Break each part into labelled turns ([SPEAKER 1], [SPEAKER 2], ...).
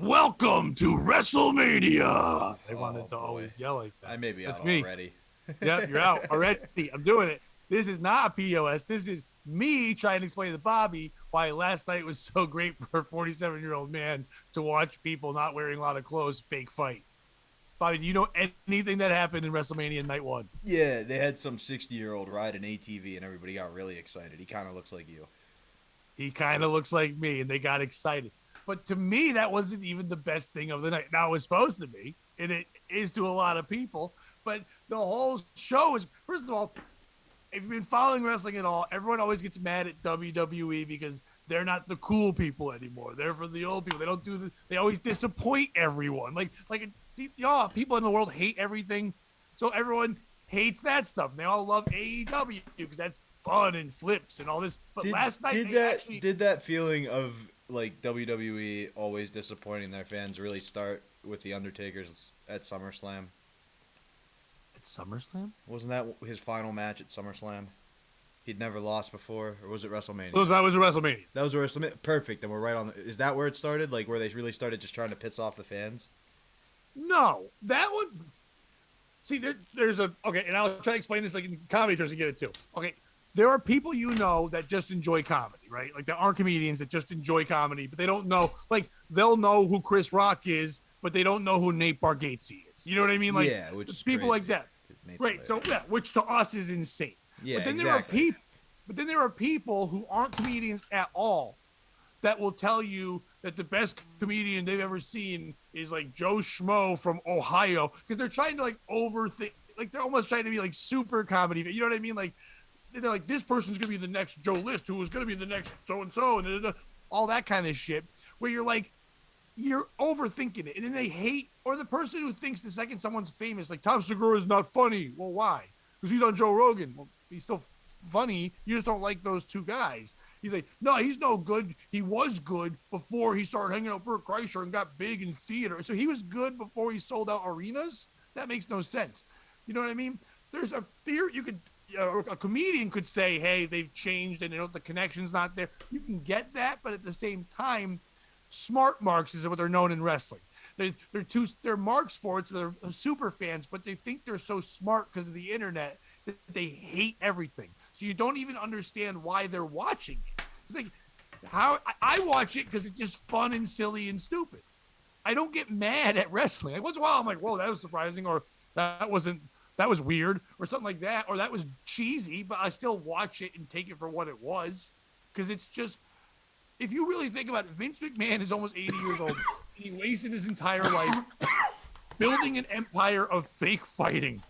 [SPEAKER 1] Welcome to Wrestlemania. I wanted to
[SPEAKER 2] boy.
[SPEAKER 1] always yell like that.
[SPEAKER 2] I may be
[SPEAKER 1] That's
[SPEAKER 2] out
[SPEAKER 1] me.
[SPEAKER 2] already.
[SPEAKER 1] Yep, you're out already. I'm doing it. This is not a POS. This is me trying to explain to Bobby why last night was so great for a 47-year-old man to watch people not wearing a lot of clothes fake fight. Bobby, do you know anything that happened in WrestleMania night one?
[SPEAKER 2] Yeah, they had some 60-year-old ride an ATV and everybody got really excited. He kind of looks like you.
[SPEAKER 1] He kind of looks like me, and they got excited. But to me, that wasn't even the best thing of the night. Now, it was supposed to be, and it is to a lot of people. But the whole show is, first of all, if you've been following wrestling at all, everyone always gets mad at WWE because they're not the cool people anymore. They're for the old people. They don't do the. They always disappoint everyone. People in the world hate everything, so everyone hates that stuff. And they all love AEW because that's fun and flips and all this. But last night,
[SPEAKER 2] did that feeling of like WWE always disappointing their fans really start with the Undertaker's at SummerSlam?
[SPEAKER 1] At SummerSlam?
[SPEAKER 2] Wasn't that his final match at SummerSlam? He'd never lost before, or was it WrestleMania?
[SPEAKER 1] Well, that was a WrestleMania.
[SPEAKER 2] That was a WrestleMania. Perfect. Then we're right on. Is that where it started? Like where they really started just trying to piss off the fans?
[SPEAKER 1] No, that one. See, there's a okay, and I'll try to explain this like in comedy terms to get it too. Okay, there are people that just enjoy comedy, right? Like there are comedians that just enjoy comedy, but they don't know. Like they'll know who Chris Rock is, but they don't know who Nate Bargatze is. You know what I mean? Like
[SPEAKER 2] yeah, which is
[SPEAKER 1] people
[SPEAKER 2] crazy,
[SPEAKER 1] like that. Right. So yeah, which to us is insane.
[SPEAKER 2] Yeah,
[SPEAKER 1] but then
[SPEAKER 2] exactly.
[SPEAKER 1] there are people who aren't comedians at all that will tell you that the best comedian they've ever seen is like Joe Schmo from Ohio, because they're trying to like overthink, like they're almost trying to be like super comedy. You know what I mean? Like they're like, this person's gonna be the next Joe List, who was gonna be the next so and so, and all that kind of shit. Where you're like, you're overthinking it, and then they hate, or the person who thinks the second someone's famous, like Tom Segura is not funny. Well, why? Because he's on Joe Rogan. Well, he's still funny. You just don't like those two guys. He's like, no, he's no good. He was good before he started hanging out with Burt Kreischer and got big in theater. So he was good before he sold out arenas? That makes no sense. You know what I mean? There's a theory a comedian could say, hey, they've changed and the connection's not there. You can get that, but at the same time, smart marks is what they're known in wrestling. They're marks for it, so they're super fans, but they think they're so smart because of the internet that they hate everything. So you don't even understand why they're watching it. It's like how I watch it because it's just fun and silly and stupid. I don't get mad at wrestling. Like once in a while, I'm like, whoa, that was surprising, or that was weird, or something like that, or that was cheesy, but I still watch it and take it for what it was, because it's just, if you really think about it, Vince McMahon is almost 80 years old. He wasted his entire life building an empire of fake fighting.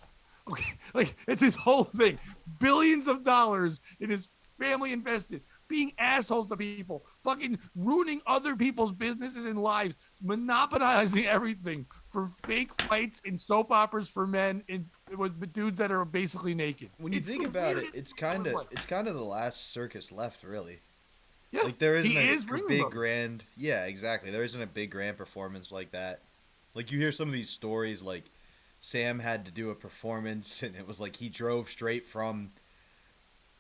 [SPEAKER 1] Okay, like it's his whole thing. Billions of dollars in his family invested, being assholes to people, fucking ruining other people's businesses and lives, monopolizing everything for fake fights and soap operas for men and with dudes that are basically naked.
[SPEAKER 2] When you think about it, it's kind of the last circus left, really.
[SPEAKER 1] Yeah,
[SPEAKER 2] like there isn't a big grand. Yeah, exactly. There isn't a big grand performance like that. Like you hear some of these stories, like Sam had to do a performance, and it was like he drove straight from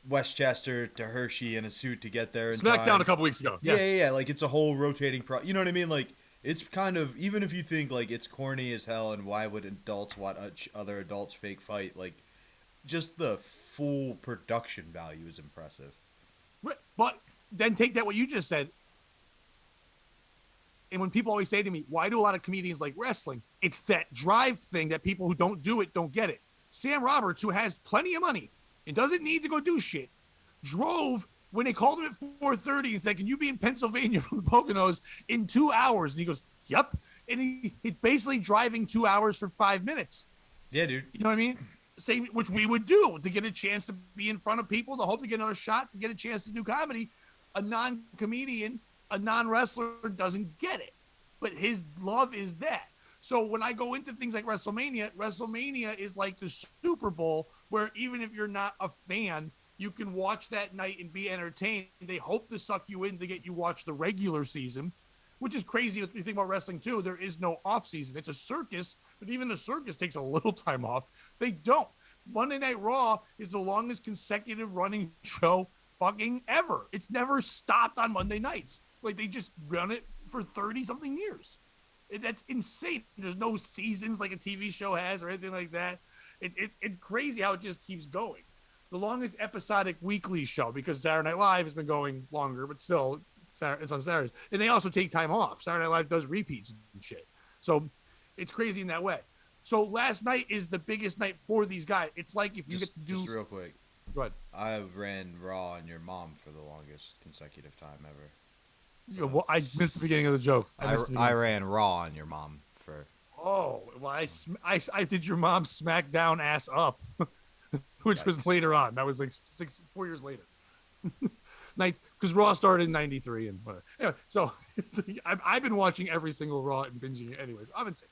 [SPEAKER 2] Westchester to Hershey in a suit to get there in
[SPEAKER 1] SmackDown
[SPEAKER 2] time.
[SPEAKER 1] a couple weeks ago.
[SPEAKER 2] Yeah. Like it's a whole rotating you know what I mean? Like it's kind of, even if you think like it's corny as hell, and why would adults watch other adults fake fight? Like just the full production value is impressive.
[SPEAKER 1] But then take that what you just said. And when people always say to me, why do a lot of comedians like wrestling? It's that drive thing that people who don't do it don't get it. Sam Roberts, who has plenty of money and doesn't need to go do shit, drove when they called him at 4:30 and said, can you be in Pennsylvania from the Poconos in 2 hours? And he goes, yep. And he's basically driving 2 hours for 5 minutes.
[SPEAKER 2] Yeah, dude.
[SPEAKER 1] You know what I mean? Same, which we would do to get a chance to be in front of people, to hope to get another shot, to get a chance to do comedy. A non-comedian, a non-wrestler doesn't get it, but his love is that. So when I go into things like WrestleMania is like the Super Bowl, where even if you're not a fan, you can watch that night and be entertained. They hope to suck you in to get you watch the regular season, which is crazy when you think about wrestling too. There is no off season. It's a circus, but even the circus takes a little time off. They don't. Monday Night Raw is the longest consecutive running show fucking ever. It's never stopped on Monday nights. Like they just run it for 30 something years. That's insane. There's no seasons like a TV show has or anything like that. It's crazy how it just keeps going. The longest episodic weekly show, because Saturday Night Live has been going longer, but still, it's on Saturdays. And they also take time off. Saturday Night Live does repeats and shit. So it's crazy in that way. So last night is the biggest night for these guys. It's like if you get to do...
[SPEAKER 2] Just real quick.
[SPEAKER 1] Go ahead.
[SPEAKER 2] I ran Raw on your mom for the longest consecutive time ever.
[SPEAKER 1] Well, I missed the beginning of the joke.
[SPEAKER 2] I ran Raw on your mom for...
[SPEAKER 1] Oh, well, I did your mom SmackDown ass up, which was later on. That was like 4 years later. Because Raw started in '93 and whatever. Anyway, so I've been watching every single Raw and binging it anyways. I'm insane.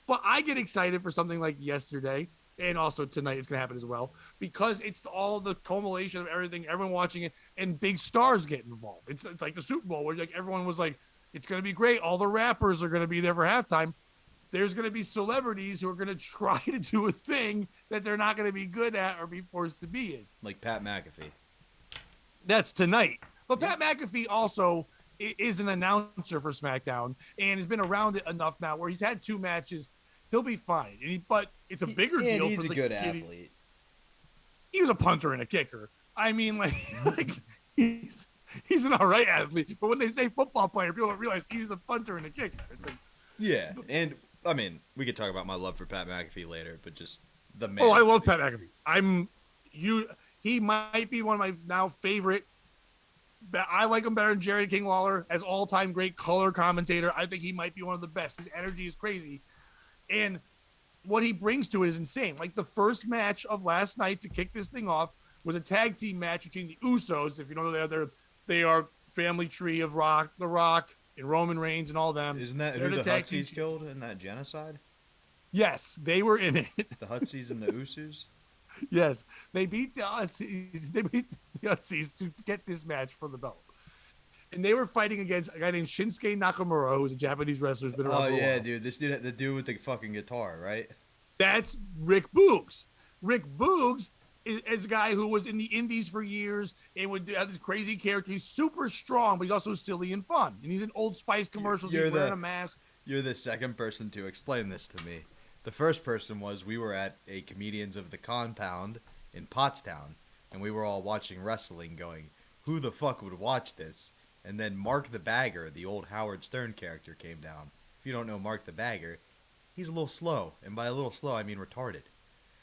[SPEAKER 1] But I get excited for something like yesterday, and also tonight it's going to happen as well, because it's all the culmination of everything, everyone watching it, and big stars get involved. It's like the Super Bowl, where like everyone was like, it's going to be great. All the rappers are going to be there for halftime. There's going to be celebrities who are going to try to do a thing that they're not going to be good at or be forced to be in.
[SPEAKER 2] Like Pat McAfee.
[SPEAKER 1] That's tonight. But Pat McAfee also is an announcer for SmackDown and has been around it enough now where he's had 2 matches. He'll be fine. But it's a bigger deal.
[SPEAKER 2] He's
[SPEAKER 1] for
[SPEAKER 2] a
[SPEAKER 1] the
[SPEAKER 2] good
[SPEAKER 1] kid.
[SPEAKER 2] athlete.
[SPEAKER 1] He was a punter and a kicker. I mean, like he's an all right athlete. But when they say football player, people don't realize he's a punter and a kicker. It's like,
[SPEAKER 2] yeah, and I mean, we could talk about my love for Pat McAfee later, but just the man.
[SPEAKER 1] Oh, I love Pat McAfee. He might be one of my now favorite. I like him better than Jerry King Lawler as all-time great color commentator. I think he might be one of the best. His energy is crazy, and what he brings to it is insane. Like the first match of last night to kick this thing off was a tag team match between the Usos. If you know, they are family tree of The Rock, and Roman Reigns and all them.
[SPEAKER 2] Isn't that who the Hutsies killed in that genocide?
[SPEAKER 1] Yes, they were in it.
[SPEAKER 2] The Hutsies and the Usos?
[SPEAKER 1] Yes, they beat the Hutsies. They beat the Hutsies to get this match for the belt. And they were fighting against a guy named Shinsuke Nakamura, who's a Japanese wrestler who's been around for a while.
[SPEAKER 2] Dude. This dude, the dude with the fucking guitar, right?
[SPEAKER 1] That's Rick Boogs. Rick Boogs is a guy who was in the indies for years and would have this crazy character. He's super strong, but he's also silly and fun. And he's in Old Spice commercials. He's wearing a mask.
[SPEAKER 2] You're the second person to explain this to me. The first person was we were at a Comedians of the Compound in Pottstown, and we were all watching wrestling going, who the fuck would watch this? And then Mark the Bagger, the old Howard Stern character, came down. If you don't know Mark the Bagger, he's a little slow. And by a little slow, I mean retarded.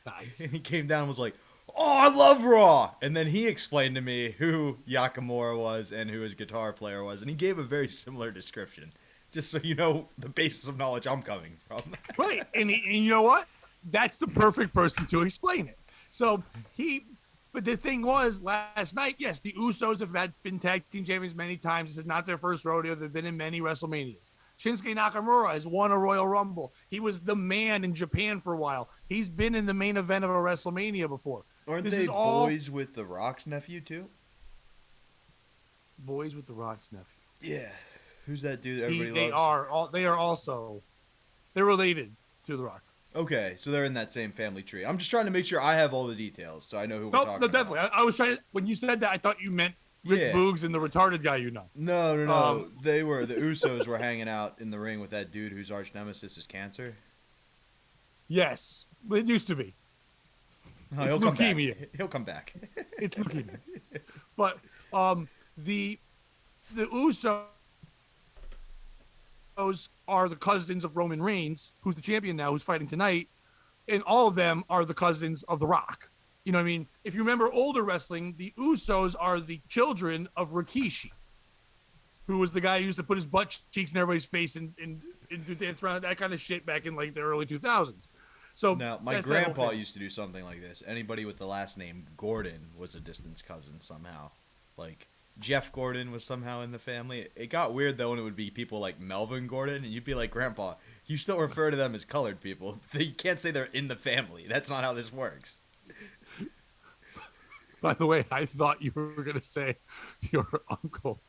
[SPEAKER 1] Nice.
[SPEAKER 2] And he came down and was like, oh, I love Raw. And then he explained to me who Yakamura was and who his guitar player was. And he gave a very similar description. Just so you know the basis of knowledge I'm coming from.
[SPEAKER 1] Right. And you know what? That's the perfect person to explain it. So but the thing was, last night, yes, the Usos have been tag team champions many times. This is not their first rodeo. They've been in many WrestleManias. Shinsuke Nakamura has won a Royal Rumble. He was the man in Japan for a while. He's been in the main event of a WrestleMania before.
[SPEAKER 2] Aren't they boys with The Rock's nephew, too?
[SPEAKER 1] Boys with The Rock's nephew.
[SPEAKER 2] Yeah. Who's that dude that everybody
[SPEAKER 1] loves? They are also, they're related to The Rock.
[SPEAKER 2] Okay, so they're in that same family tree. I'm just trying to make sure I have all the details, so I know who we're talking about.
[SPEAKER 1] Definitely. I was trying to, when you said that, I thought you meant Rick Boogs and the retarded guy you know.
[SPEAKER 2] No. The Usos were hanging out in the ring with that dude whose arch nemesis is cancer.
[SPEAKER 1] Yes, it used to be.
[SPEAKER 2] Oh,
[SPEAKER 1] it's leukemia.
[SPEAKER 2] He'll come back.
[SPEAKER 1] It's leukemia. But the Usos are the cousins of Roman Reigns, who's the champion now, who's fighting tonight, and all of them are the cousins of The Rock. You know what I mean? If you remember older wrestling, the Usos are the children of Rikishi, who was the guy who used to put his butt cheeks in everybody's face and do dance around, that kind of shit back in like the early 2000s. So
[SPEAKER 2] now, my grandpa used to do something like this. Anybody with the last name Gordon was a distant cousin somehow. Like, Jeff Gordon was somehow in the family. It got weird, though, when it would be people like Melvin Gordon, and you'd be like, Grandpa, you still refer to them as colored people. You can't say they're in the family. That's not how this works.
[SPEAKER 1] By the way, I thought you were going to say your uncle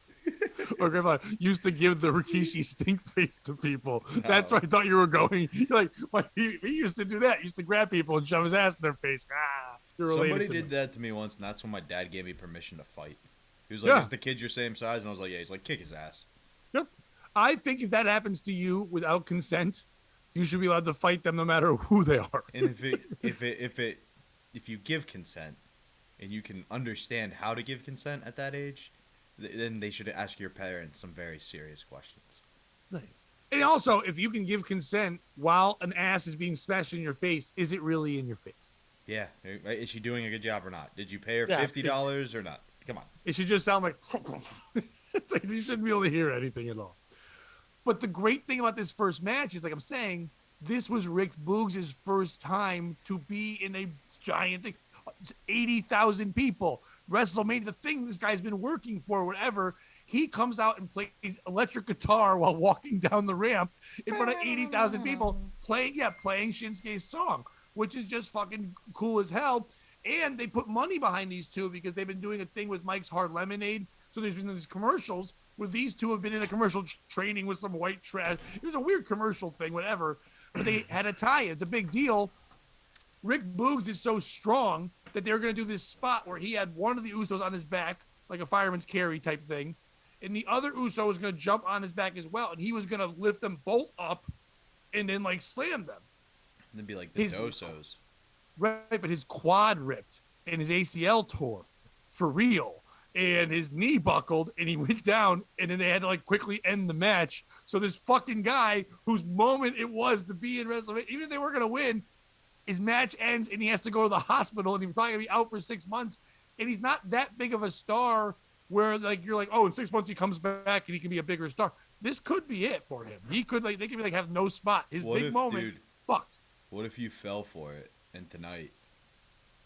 [SPEAKER 1] or grandpa used to give the Rikishi stink face to people. No. That's where I thought you were going. You're like, he used to do that. He used to grab people and shove his ass in their face. You're related.
[SPEAKER 2] Somebody did that to me once, and that's when my dad gave me permission to fight. He was like, is the kid your same size? And I was like, yeah. He's like, kick his ass.
[SPEAKER 1] Yep. I think if that happens to you without consent, you should be allowed to fight them no matter who they are.
[SPEAKER 2] And if you give consent and you can understand how to give consent at that age, then they should ask your parents some very serious questions.
[SPEAKER 1] Right. And also, if you can give consent while an ass is being smashed in your face, is it really in your face?
[SPEAKER 2] Yeah, is she doing a good job or not? Did you pay her
[SPEAKER 1] Yeah,
[SPEAKER 2] $50 or not? Come on.
[SPEAKER 1] It should just sound like, it's like you shouldn't be able to hear anything at all. But the great thing about this first match is, like I'm saying, this was Rick Boogs' first time to be in a giant thing. 80,000 people. WrestleMania, the thing this guy's been working for, whatever. He comes out and plays electric guitar while walking down the ramp in front of 80,000 people playing Shinsuke's song, which is just fucking cool as hell. And they put money behind these two because they've been doing a thing with Mike's Hard Lemonade. So there's been these commercials where these two have been in a commercial training with some white trash. It was a weird commercial thing, whatever. But they had a tie-in. It's a big deal. Rick Boogs is so strong that they were going to do this spot where he had one of the Usos on his back, like a fireman's carry type thing, and the other Uso was going to jump on his back as well, and he was going to lift them both up and then, like, slam them.
[SPEAKER 2] And then be like the Dosos.
[SPEAKER 1] Right, but his quad ripped and his ACL tore for real, and his knee buckled, and he went down, and then they had to, like, quickly end the match. So this fucking guy whose moment it was to be in WrestleMania, even if they were going to win, his match ends and he has to go to the hospital and he's probably gonna be out for 6 months. And he's not that big of a star where, like, you're like, oh, in 6 months he comes back and he can be a bigger star. This could be it for him. He could, like, they could, like, have no spot. His big moment, fucked.
[SPEAKER 2] What if you fell for it and tonight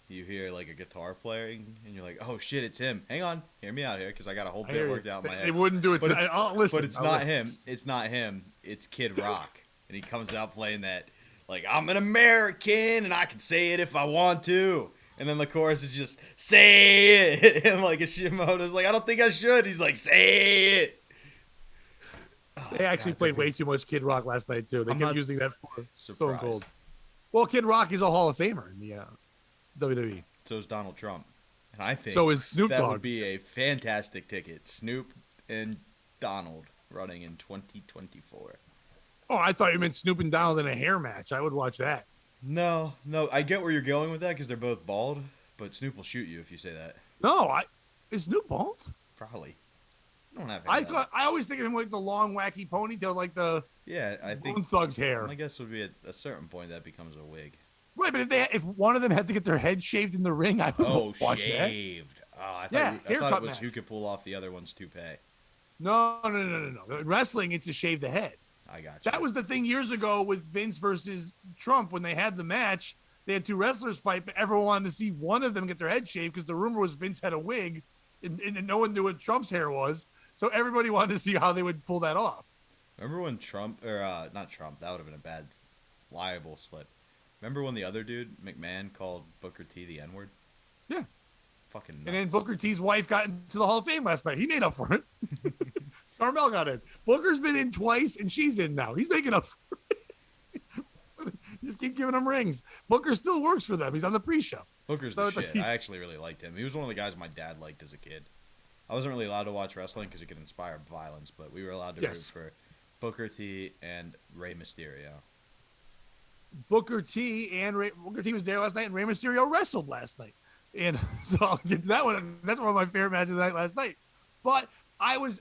[SPEAKER 2] you hear, like, a guitar playing and you're like, oh shit, it's him. Hang on, hear me out here because I got a whole bit worked out in my head.
[SPEAKER 1] They wouldn't do it tonight.
[SPEAKER 2] But it's not him. It's not him. It's Kid Rock. And he comes out playing that, like, I'm an American and I can say it if I want to. And then the chorus is just, say it. And, like, Shimoda's like, I don't think I should. He's like, say it.
[SPEAKER 1] They actually played way too much Kid Rock last night, too. They kept using that for Stone Cold. Well, Kid Rock is a Hall of Famer in the WWE.
[SPEAKER 2] So is Donald Trump. And I think
[SPEAKER 1] so is Snoop
[SPEAKER 2] that
[SPEAKER 1] Dogg.
[SPEAKER 2] would be a fantastic ticket. Snoop and Donald running in 2024.
[SPEAKER 1] Oh, I thought you meant Snoop and Donald in a hair match. I would watch that.
[SPEAKER 2] No, I get where you're going with that because they're both bald, but Snoop will shoot you if you say that.
[SPEAKER 1] No, is Snoop bald?
[SPEAKER 2] Probably. I don't have.
[SPEAKER 1] I always think of him like the long wacky ponytail, like the
[SPEAKER 2] I think
[SPEAKER 1] Bone Thugs hair.
[SPEAKER 2] I guess would be at a certain point that becomes a wig.
[SPEAKER 1] Right, but if one of them had to get their head shaved in the ring, I would watch
[SPEAKER 2] shaved. That. Oh, I thought it was who could pull off the other one's toupee.
[SPEAKER 1] No. In wrestling, it's to shave the head.
[SPEAKER 2] I got you.
[SPEAKER 1] That was the thing years ago with Vince versus Trump when they had the match. They had two wrestlers fight, but everyone wanted to see one of them get their head shaved because the rumor was Vince had a wig, and no one knew what Trump's hair was. So everybody wanted to see how they would pull that off.
[SPEAKER 2] Remember when Trump, or not Trump, that would have been a bad liable slip. Remember when the other dude, McMahon, called Booker T the N-word?
[SPEAKER 1] Yeah.
[SPEAKER 2] Fucking nuts.
[SPEAKER 1] And then Booker T's wife got into the Hall of Fame last night. He made up for it. Carmel got in. Booker's been in twice, and she's in now. He's making up for it. Just keep giving him rings. Booker still works for them. He's on the pre-show.
[SPEAKER 2] Booker's the shit. I actually really liked him. He was one of the guys my dad liked as a kid. I wasn't really allowed to watch wrestling because it could inspire violence, but we were allowed to root for Booker T and Rey Mysterio.
[SPEAKER 1] Booker T was there last night, and Rey Mysterio wrestled last night. And so I'll get to that one. That's one of my favorite matches of the night last night. But I was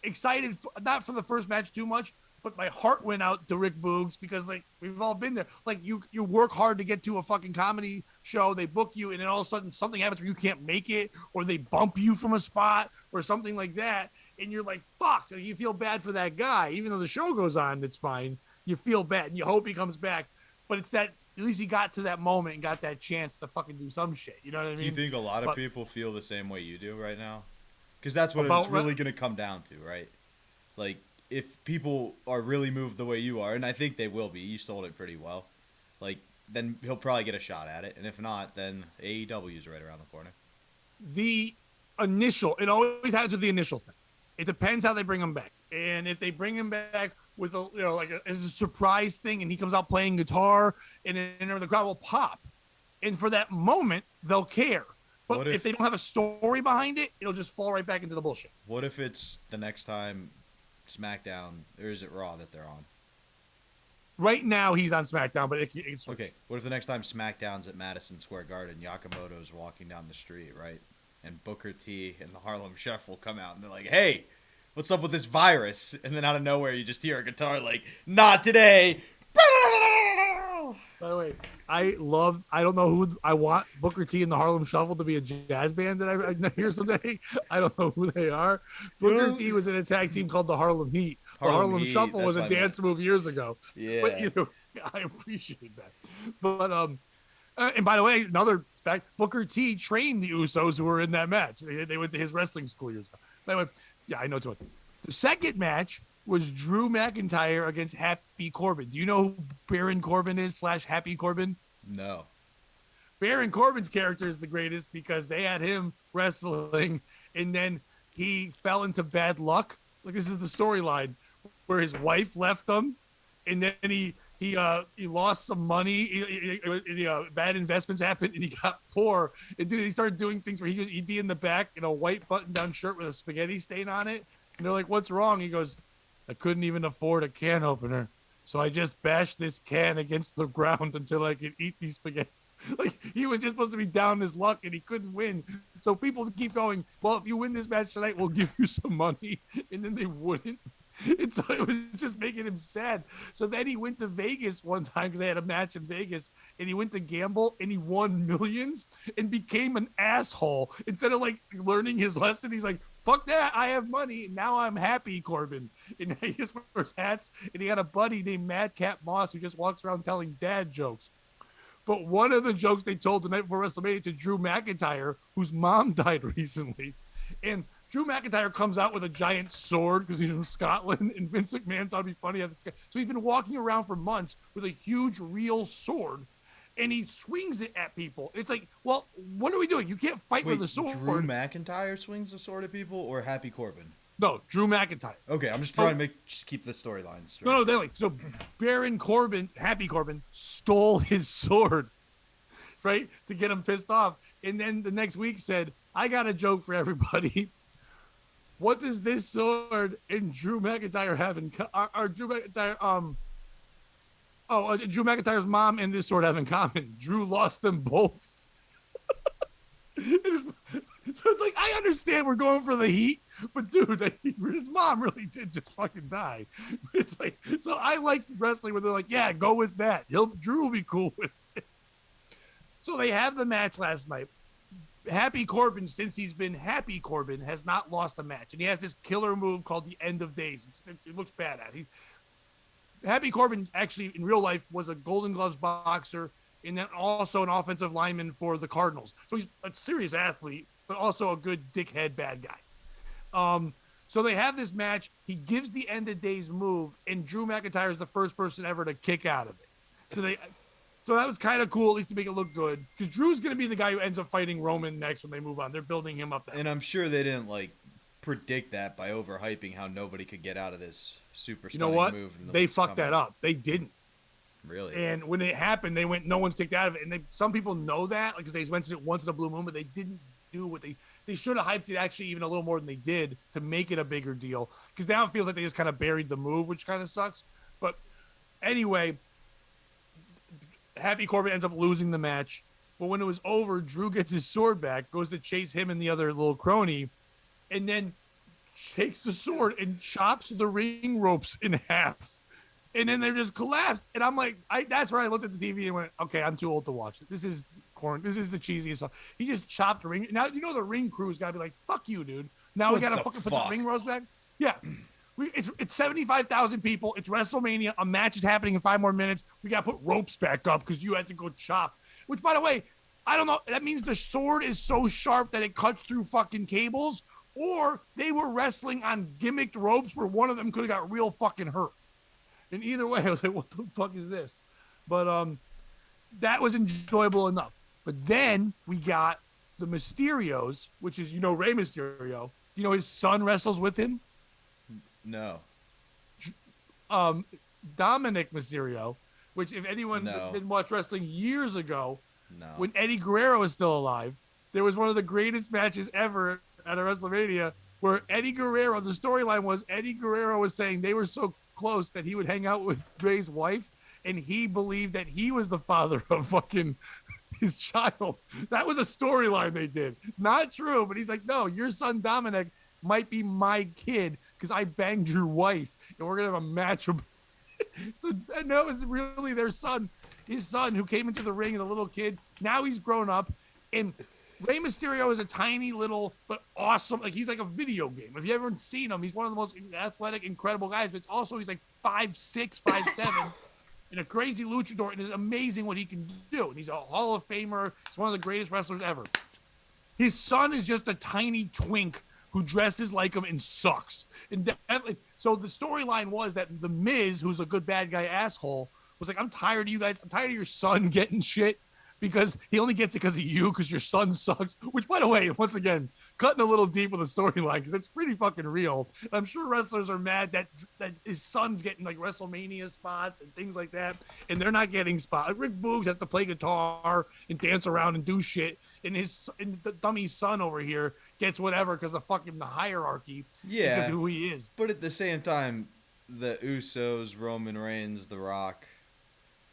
[SPEAKER 1] excited, not for the first match too much, but my heart went out to Rick Boogs because, like, we've all been there. Like, you work hard to get to a fucking comedy show, they book you, and then all of a sudden something happens where you can't make it, or they bump you from a spot or something like that, and you're like, fuck. So you feel bad for that guy. Even though the show goes on, it's fine. You feel bad, and you hope he comes back. But it's that, at least he got to that moment and got that chance to fucking do some shit. You know what I mean?
[SPEAKER 2] Do you think a lot of people feel the same way you do right now? Because that's what it's really going to come down to, right? Like, if people are really moved the way you are, and I think they will be, you sold it pretty well, like, then he'll probably get a shot at it. And if not, then AEW is right around the corner.
[SPEAKER 1] It always happens with the initial thing. It depends how they bring him back. And if they bring him back with as a surprise thing, and he comes out playing guitar, and then the crowd will pop. And for that moment, they'll care. But if they don't have a story behind it, it'll just fall right back into the bullshit.
[SPEAKER 2] What if it's the next time SmackDown, or is it Raw that they're on?
[SPEAKER 1] Right now, he's on SmackDown, but it's switched.
[SPEAKER 2] Okay, what if the next time SmackDown's at Madison Square Garden, Yakamoto's walking down the street, right? And Booker T and the Harlem Shuffle come out and they're like, hey, what's up with this virus? And then out of nowhere, you just hear a guitar like, not today.
[SPEAKER 1] By the way, I don't know who I want Booker T and the Harlem Shuffle to be a jazz band that I hear someday. I don't know who they are. Booker T was in a tag team called the Harlem Heat. The Harlem Shuffle was a dance move years ago.
[SPEAKER 2] Yeah.
[SPEAKER 1] But I appreciate that. But and by the way, another fact, Booker T trained the Usos who were in that match. They went to his wrestling school years ago. By the way, yeah, I know too much. The second match was Drew McIntyre against Happy Corbin. Do you know who Baron Corbin is / Happy Corbin?
[SPEAKER 2] No.
[SPEAKER 1] Baron Corbin's character is the greatest because they had him wrestling and then he fell into bad luck. Like, this is the storyline where his wife left him and then he lost some money. Bad investments happened and he got poor. And he started doing things where he'd be in the back in a white button-down shirt with a spaghetti stain on it. And they're like, what's wrong? He goes, I couldn't even afford a can opener. So I just bashed this can against the ground until I could eat these spaghetti. Like, he was just supposed to be down his luck and he couldn't win. So people keep going, well, if you win this match tonight, we'll give you some money. And then they wouldn't. And so it was just making him sad. So then he went to Vegas one time because they had a match in Vegas and he went to gamble and he won millions and became an asshole. Instead of like learning his lesson, he's like, fuck that, I have money. Now I'm Happy Corbin. And he just wears hats and he had a buddy named Madcap Moss who just walks around telling dad jokes. But one of the jokes they told the night before WrestleMania to Drew McIntyre, whose mom died recently, and Drew McIntyre comes out with a giant sword because he's from Scotland, and Vince McMahon thought it'd be funny. So he's been walking around for months with a huge real sword, and he swings it at people. It's like, well, what are we doing? You can't fight with a sword.
[SPEAKER 2] Drew McIntyre swings a sword at people, or Happy Corbin?
[SPEAKER 1] No, Drew McIntyre.
[SPEAKER 2] Okay, I'm just trying to keep the storyline straight.
[SPEAKER 1] No, so Baron Corbin, Happy Corbin, stole his sword, right, to get him pissed off. And then the next week said, I got a joke for everybody. What does this sword and Drew McIntyre have in Drew McIntyre's mom and this sword have in common? Drew lost them both. So it's like, I understand we're going for the heat, but dude, his mom really did just fucking die. It's like, so I like wrestling where they're like, yeah, go with that. Drew will be cool with it. So they have the match last night. Happy Corbin, since he's been Happy Corbin, has not lost a match. And he has this killer move called the End of Days. It looks bad at him. Happy Corbin actually in real life was a Golden Gloves boxer and then also an offensive lineman for the Cardinals. So he's a serious athlete, but also a good dickhead bad guy. So they have this match. He gives the End of Days move, and Drew McIntyre is the first person ever to kick out of it. So that was kind of cool, at least to make it look good. Because Drew's going to be the guy who ends up fighting Roman next when they move on. They're building him up.
[SPEAKER 2] And I'm sure they didn't, predict that by overhyping how nobody could get out of this super stunning move.
[SPEAKER 1] You know what? They fucked that up. They didn't.
[SPEAKER 2] Really?
[SPEAKER 1] And when it happened, they went, no one's kicked out of it. And some people know that, because they mentioned it once in a blue moon, but they didn't do what they should have hyped it actually even a little more than they did to make it a bigger deal. Because now it feels like they just kind of buried the move, which kind of sucks. But anyway, Happy Corbin ends up losing the match. But when it was over, Drew gets his sword back, goes to chase him and the other little crony, and then takes the sword and chops the ring ropes in half. And then they're just collapsed. And I'm like, that's where I looked at the TV and went, okay, I'm too old to watch it. This is corn. This is the cheesiest stuff. He just chopped the ring. Now, the ring crew's got to be like, fuck you, dude. Now we got to fucking put the ring ropes back. Yeah. It's 75,000 people. It's WrestleMania. A match is happening in 5 more minutes. We got to put ropes back up because you had to go chop. Which, by the way, I don't know. That means the sword is so sharp that it cuts through fucking cables, or they were wrestling on gimmicked ropes where one of them could have got real fucking hurt. And either way, I was like, what the fuck is this? But that was enjoyable enough. But then we got the Mysterios, which is, Rey Mysterio. His son wrestles with him?
[SPEAKER 2] No.
[SPEAKER 1] Dominic Mysterio, which if anyone didn't watch wrestling years ago, when Eddie Guerrero was still alive, there was one of the greatest matches ever at a WrestleMania where Eddie Guerrero, the storyline was Eddie Guerrero was saying they were so close that he would hang out with Ray's wife, and he believed that he was the father of fucking his child. That was a storyline they did. Not true, but he's like, no, your son Dominic might be my kid because I banged your wife, and we're gonna have a match. So no, it was really their son, his son, who came into the ring as a little kid. Now he's grown up, and Rey Mysterio is a tiny little but awesome. Like he's like a video game. If you haven't seen him, he's one of the most athletic, incredible guys. But it's also he's like 5'6", 5'7", and a crazy luchador, and it's amazing what he can do. And he's a Hall of Famer. He's one of the greatest wrestlers ever. His son is just a tiny twink who dresses like him and sucks. And so the storyline was that the Miz, who's a good bad guy asshole, was like, I'm tired of you guys. I'm tired of your son getting shit because he only gets it because of you, because your son sucks. Which, by the way, once again, cutting a little deep with the storyline because it's pretty fucking real. And I'm sure wrestlers are mad that his son's getting like WrestleMania spots and things like that, and they're not getting spots. Rick Boogs has to play guitar and dance around and do shit, and the dummy son over here gets whatever because of fucking the hierarchy.
[SPEAKER 2] Yeah,
[SPEAKER 1] because of who he is.
[SPEAKER 2] But at the same time, the Usos, Roman Reigns, The Rock.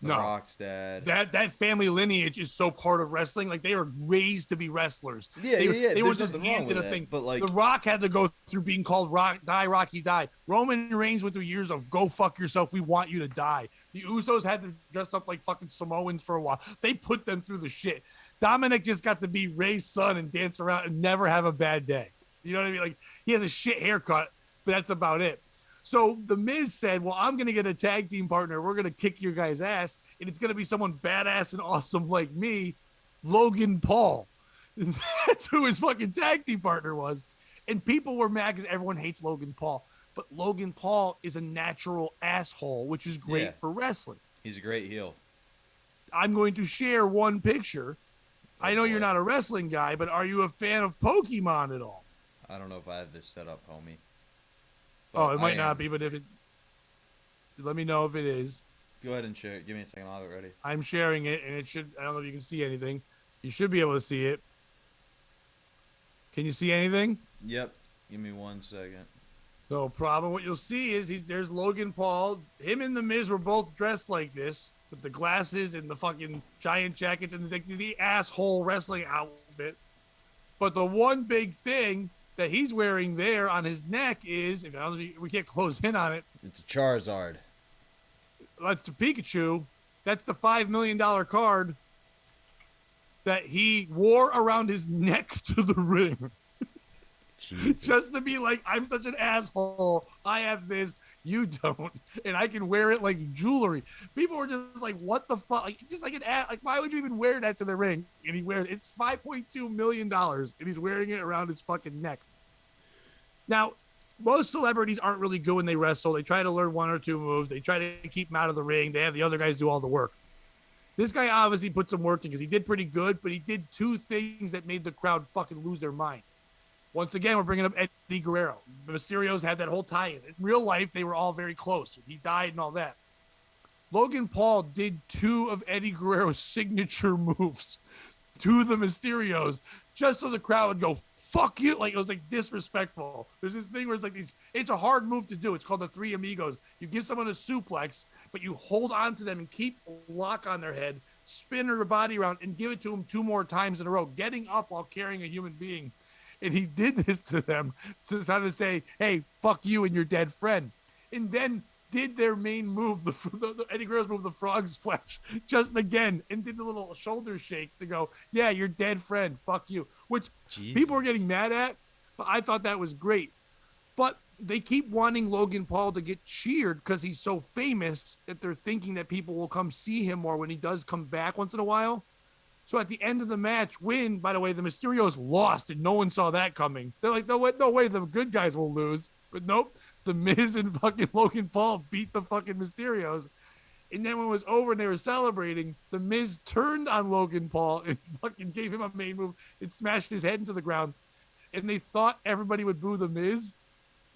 [SPEAKER 2] Rock's dad.
[SPEAKER 1] That family lineage is so part of wrestling. Like they were raised to be wrestlers. They were just handed a thing.
[SPEAKER 2] But like
[SPEAKER 1] The Rock had to go through being called Rocky die. Roman Reigns went through years of go fuck yourself. We want you to die. The Usos had to dress up like fucking Samoans for a while. They put them through the shit. Dominic just got to be Ray's son and dance around and never have a bad day. You know what I mean? Like he has a shit haircut, but that's about it. So the Miz said, well, I'm going to get a tag team partner. We're going to kick your guy's ass. And it's going to be someone badass and awesome like me, Logan Paul. And that's who his fucking tag team partner was. And people were mad because everyone hates Logan Paul. But Logan Paul is a natural asshole, which is great for wrestling.
[SPEAKER 2] He's a great heel.
[SPEAKER 1] I'm going to share one picture. I know you're not a wrestling guy, but are you a fan of Pokemon at all?
[SPEAKER 2] I don't know if I have this set up, homie.
[SPEAKER 1] Oh, it might not be, but if it, let me know if it is.
[SPEAKER 2] Go ahead and share it. Give me a second. I'll have it ready.
[SPEAKER 1] I'm sharing it, and it should. I don't know if you can see anything. You should be able to see it. Can you see anything?
[SPEAKER 2] Yep. Give me 1 second.
[SPEAKER 1] No problem. What you'll see is there's Logan Paul. Him and The Miz were both dressed like this, with the glasses and the fucking giant jackets and the asshole wrestling outfit. But the one big thing that he's wearing there on his neck is, we can't close in on it.
[SPEAKER 2] It's a Charizard.
[SPEAKER 1] That's a Pikachu. That's the $5 million card that he wore around his neck to the ring.
[SPEAKER 2] Jesus.
[SPEAKER 1] Just to be like, I'm such an asshole. I have this, you don't, and I can wear it like jewelry. People were just like, "What the fuck?" Like, just like an ass. Like, why would you even wear that to the ring? And he wears it's $5.2 million, and he's wearing it around his fucking neck. Now, most celebrities aren't really good when they wrestle. They try to learn 1 or 2 moves. They try to keep them out of the ring. They have the other guys do all the work. This guy obviously put some work in because he did pretty good, but he did 2 things that made the crowd fucking lose their mind. Once again, we're bringing up Eddie Guerrero. The Mysterios had that whole tie-in. In real life, they were all very close. He died and all that. Logan Paul did 2 of Eddie Guerrero's signature moves to the Mysterios just so the crowd would go, fuck you. Like, it was like disrespectful. There's this thing where it's like it's a hard move to do. It's called the 3 Amigos. You give someone a suplex, but you hold on to them and keep a lock on their head, spin their body around, and give it to them 2 more times in a row, getting up while carrying a human being. And he did this to them to kind of say, hey, fuck you and your dead friend. And then did their main move, the Eddie Guerrero's move, the frog splash, just again, and did the little shoulder shake to go, yeah, your dead friend, fuck you. Which people were getting mad at, but I thought that was great. But they keep wanting Logan Paul to get cheered because he's so famous that they're thinking that people will come see him more when he does come back once in a while. So at the end of the match, by the way, the Mysterios lost, and no one saw that coming. They're like, no way, the good guys will lose. But nope, the Miz and fucking Logan Paul beat the fucking Mysterios. And then when it was over and they were celebrating, the Miz turned on Logan Paul and fucking gave him a main move and smashed his head into the ground. And they thought everybody would boo the Miz,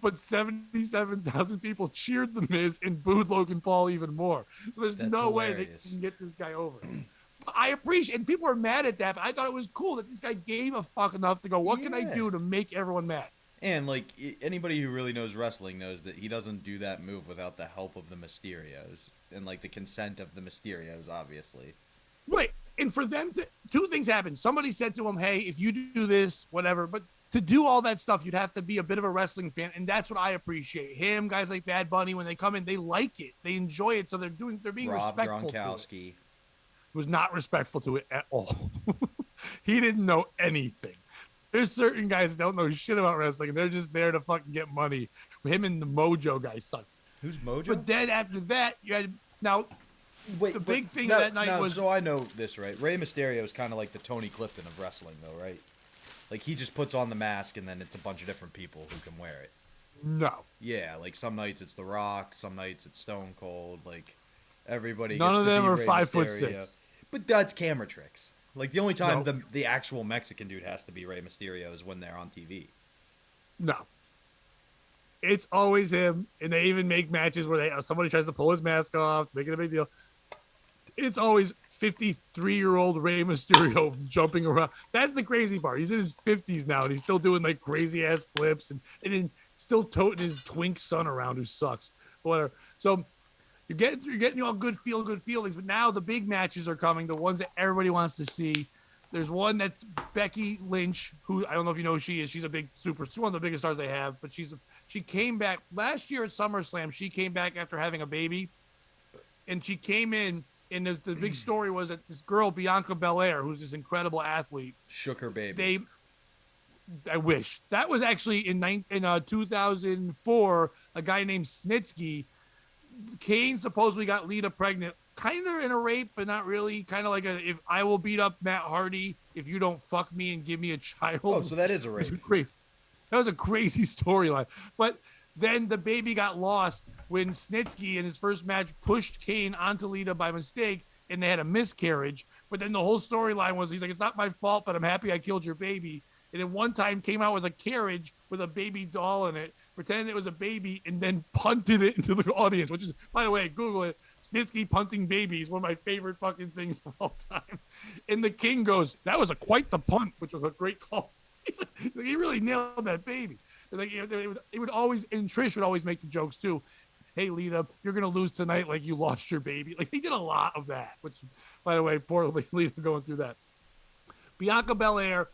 [SPEAKER 1] but 77,000 people cheered the Miz and booed Logan Paul even more. So there's no way they can get this guy over. I appreciate, and people are mad at that, but I thought it was cool that this guy gave a fuck enough to go, what can I do to make everyone mad?
[SPEAKER 2] And like anybody who really knows wrestling knows that he doesn't do that move without the help of the Mysterios and like the consent of the Mysterios, obviously.
[SPEAKER 1] Right. And for them to, two things happened. Somebody said to him, hey, if you do this, whatever, but to do all that stuff, you'd have to be a bit of a wrestling fan. And that's what I appreciate. Him, guys like Bad Bunny, when they come in, they like it. They enjoy it. So they're being
[SPEAKER 2] Rob
[SPEAKER 1] respectful
[SPEAKER 2] Gronkowski.
[SPEAKER 1] to it. Was not respectful to it at all. He didn't know anything. There's certain guys that don't know shit about wrestling, and they're just there to fucking get money. Him and the Mojo guy suck.
[SPEAKER 2] Who's Mojo?
[SPEAKER 1] But then after that, you had now.
[SPEAKER 2] Wait,
[SPEAKER 1] the big thing that night was.
[SPEAKER 2] So I know this, right? Rey Mysterio is kind of like the Tony Clifton of wrestling, though, right? Like he just puts on the mask, and then it's a bunch of different people who can wear it.
[SPEAKER 1] No.
[SPEAKER 2] Yeah, like some nights it's The Rock, some nights it's Stone Cold. Like everybody.
[SPEAKER 1] None
[SPEAKER 2] gets
[SPEAKER 1] of
[SPEAKER 2] to
[SPEAKER 1] them
[SPEAKER 2] be
[SPEAKER 1] are
[SPEAKER 2] Rey
[SPEAKER 1] 5'6".
[SPEAKER 2] But that's camera tricks. Like the only time
[SPEAKER 1] No.
[SPEAKER 2] the actual Mexican dude has to be Rey Mysterio is when they're on TV.
[SPEAKER 1] No. It's always him, and they even make matches where somebody tries to pull his mask off to make it a big deal. It's always 53-year-old Rey Mysterio jumping around. That's the crazy part. He's in his 50s now, and he's still doing like crazy ass flips, and then still toting his twink son around who sucks. Whatever. So you're getting all good feelings, but now the big matches are coming, the ones that everybody wants to see. There's one that's Becky Lynch, who I don't know if you know who she is. She's a big she's one of the biggest stars they have, but she came back last year at SummerSlam. She came back after having a baby, and she came in. And the big story was that this girl, Bianca Belair, who's this incredible athlete,
[SPEAKER 2] shook her baby.
[SPEAKER 1] I wish. That was actually in 2004, a guy named Snitsky. Kane supposedly got Lita pregnant, kind of in a rape, but not really. Kind of like if I will beat up Matt Hardy if you don't fuck me and give me a child.
[SPEAKER 2] Oh, so that is a rape.
[SPEAKER 1] That was a crazy storyline. But then the baby got lost when Snitsky in his first match pushed Kane onto Lita by mistake, and they had a miscarriage. But then the whole storyline was he's like, it's not my fault, but I'm happy I killed your baby. And then one time came out with a carriage with a baby doll in it, pretended it was a baby, and then punted it into the audience, which is, by the way, Google it. Snitsky punting babies, one of my favorite fucking things of all time. And the King goes, that was quite the punt, which was a great call. He's like, he really nailed that baby. Like it would always, and Trish would always make the jokes too. Hey Lita, you're gonna lose tonight, like you lost your baby. Like he did a lot of that. Which, by the way, poor Lita going through that. Bianca Belair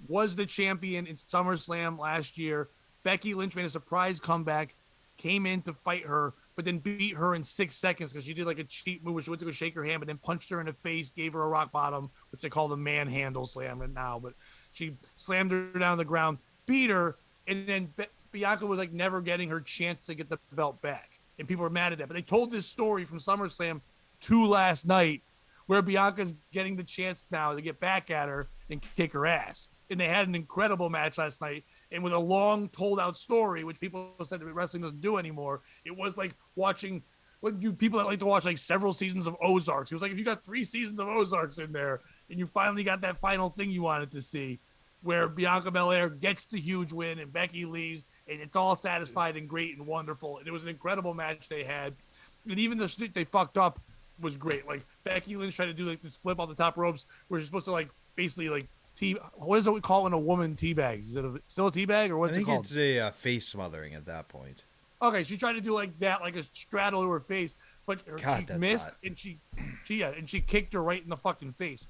[SPEAKER 1] was the champion in SummerSlam last year. Becky Lynch made a surprise comeback, came in to fight her, but then beat her in 6 seconds because she did like a cheat move where she went to go shake her hand, but then punched her in the face, gave her a rock bottom, which they call the manhandle slam now. But she slammed her down the ground, beat her. And then Bianca was like never getting her chance to get the belt back. And people were mad at that. But they told this story from SummerSlam to last night where Bianca's getting the chance now to get back at her and kick her ass. And they had an incredible match last night. And with a long told out story, which people said that wrestling doesn't do anymore, it was like watching people that like to watch like several seasons of Ozarks. It was like if you got 3 seasons of Ozarks in there and you finally got that final thing you wanted to see, where Bianca Belair gets the huge win and Becky leaves, and it's all satisfied and great and wonderful. And it was an incredible match they had. And even the shit they fucked up was great. Like Becky Lynch tried to do like this flip on the top ropes where she's supposed to like basically like what is it we call when a woman teabags? Is it still a teabag or what's it called?
[SPEAKER 2] I think it's a face smothering at that point.
[SPEAKER 1] Okay, she tried to do like that, like a straddle to her face, but
[SPEAKER 2] God,
[SPEAKER 1] she missed
[SPEAKER 2] hot.
[SPEAKER 1] and she kicked her right in the fucking face.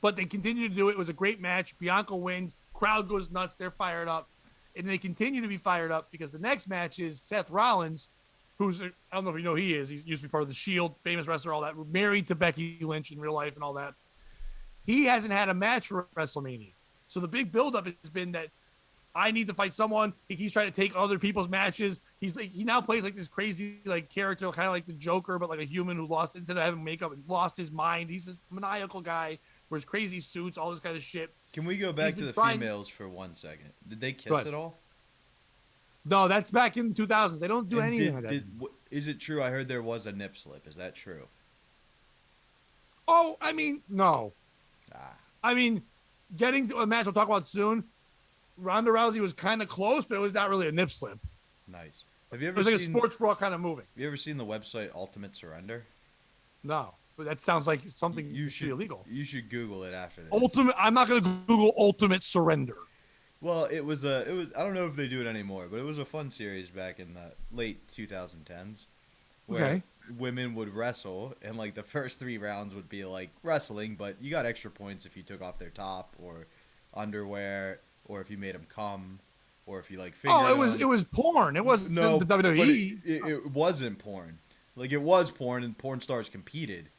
[SPEAKER 1] But they continue to do it. It was a great match. Bianca wins. Crowd goes nuts. They're fired up. And they continue to be fired up because the next match is Seth Rollins, who's, I don't know if you know who he is. He used to be part of the Shield, famous wrestler, all that. Married to Becky Lynch in real life and all that. He hasn't had a match for WrestleMania. So the big buildup has been that I need to fight someone. He keeps trying to take other people's matches. He's like, he now plays like this crazy like character, kind of like the Joker, but like a human who lost, instead of having makeup, lost his mind. He's this maniacal guy. Wears crazy suits, all this kind of shit.
[SPEAKER 2] Can we go back to the females for 1 second? Did they kiss at all?
[SPEAKER 1] No, that's back in the 2000s. They don't do anything like that.
[SPEAKER 2] Is it true? I heard there was a nip slip. Is that true?
[SPEAKER 1] Oh, I mean, no. I mean, getting to a match we'll talk about soon, Ronda Rousey was kind of close, but it was not really a nip slip.
[SPEAKER 2] Nice. Have you ever
[SPEAKER 1] it was like a sports brawl kind of moving.
[SPEAKER 2] Have you ever seen the website Ultimate Surrender?
[SPEAKER 1] No. But that sounds like something
[SPEAKER 2] you should
[SPEAKER 1] illegal.
[SPEAKER 2] You should Google it after this.
[SPEAKER 1] I'm not going to Google Ultimate Surrender.
[SPEAKER 2] Well, it was. I don't know if they do it anymore, but it was a fun series back in the late 2010s, where
[SPEAKER 1] Okay.
[SPEAKER 2] women would wrestle, and like the first 3 rounds would be like wrestling, but you got extra points if you took off their top or underwear, or if you made them come, or if you like
[SPEAKER 1] Oh,
[SPEAKER 2] fingered
[SPEAKER 1] it
[SPEAKER 2] them.
[SPEAKER 1] was porn. It wasn't the
[SPEAKER 2] No, but
[SPEAKER 1] WWE.
[SPEAKER 2] it wasn't porn. Like it was porn, and porn stars competed,
[SPEAKER 1] It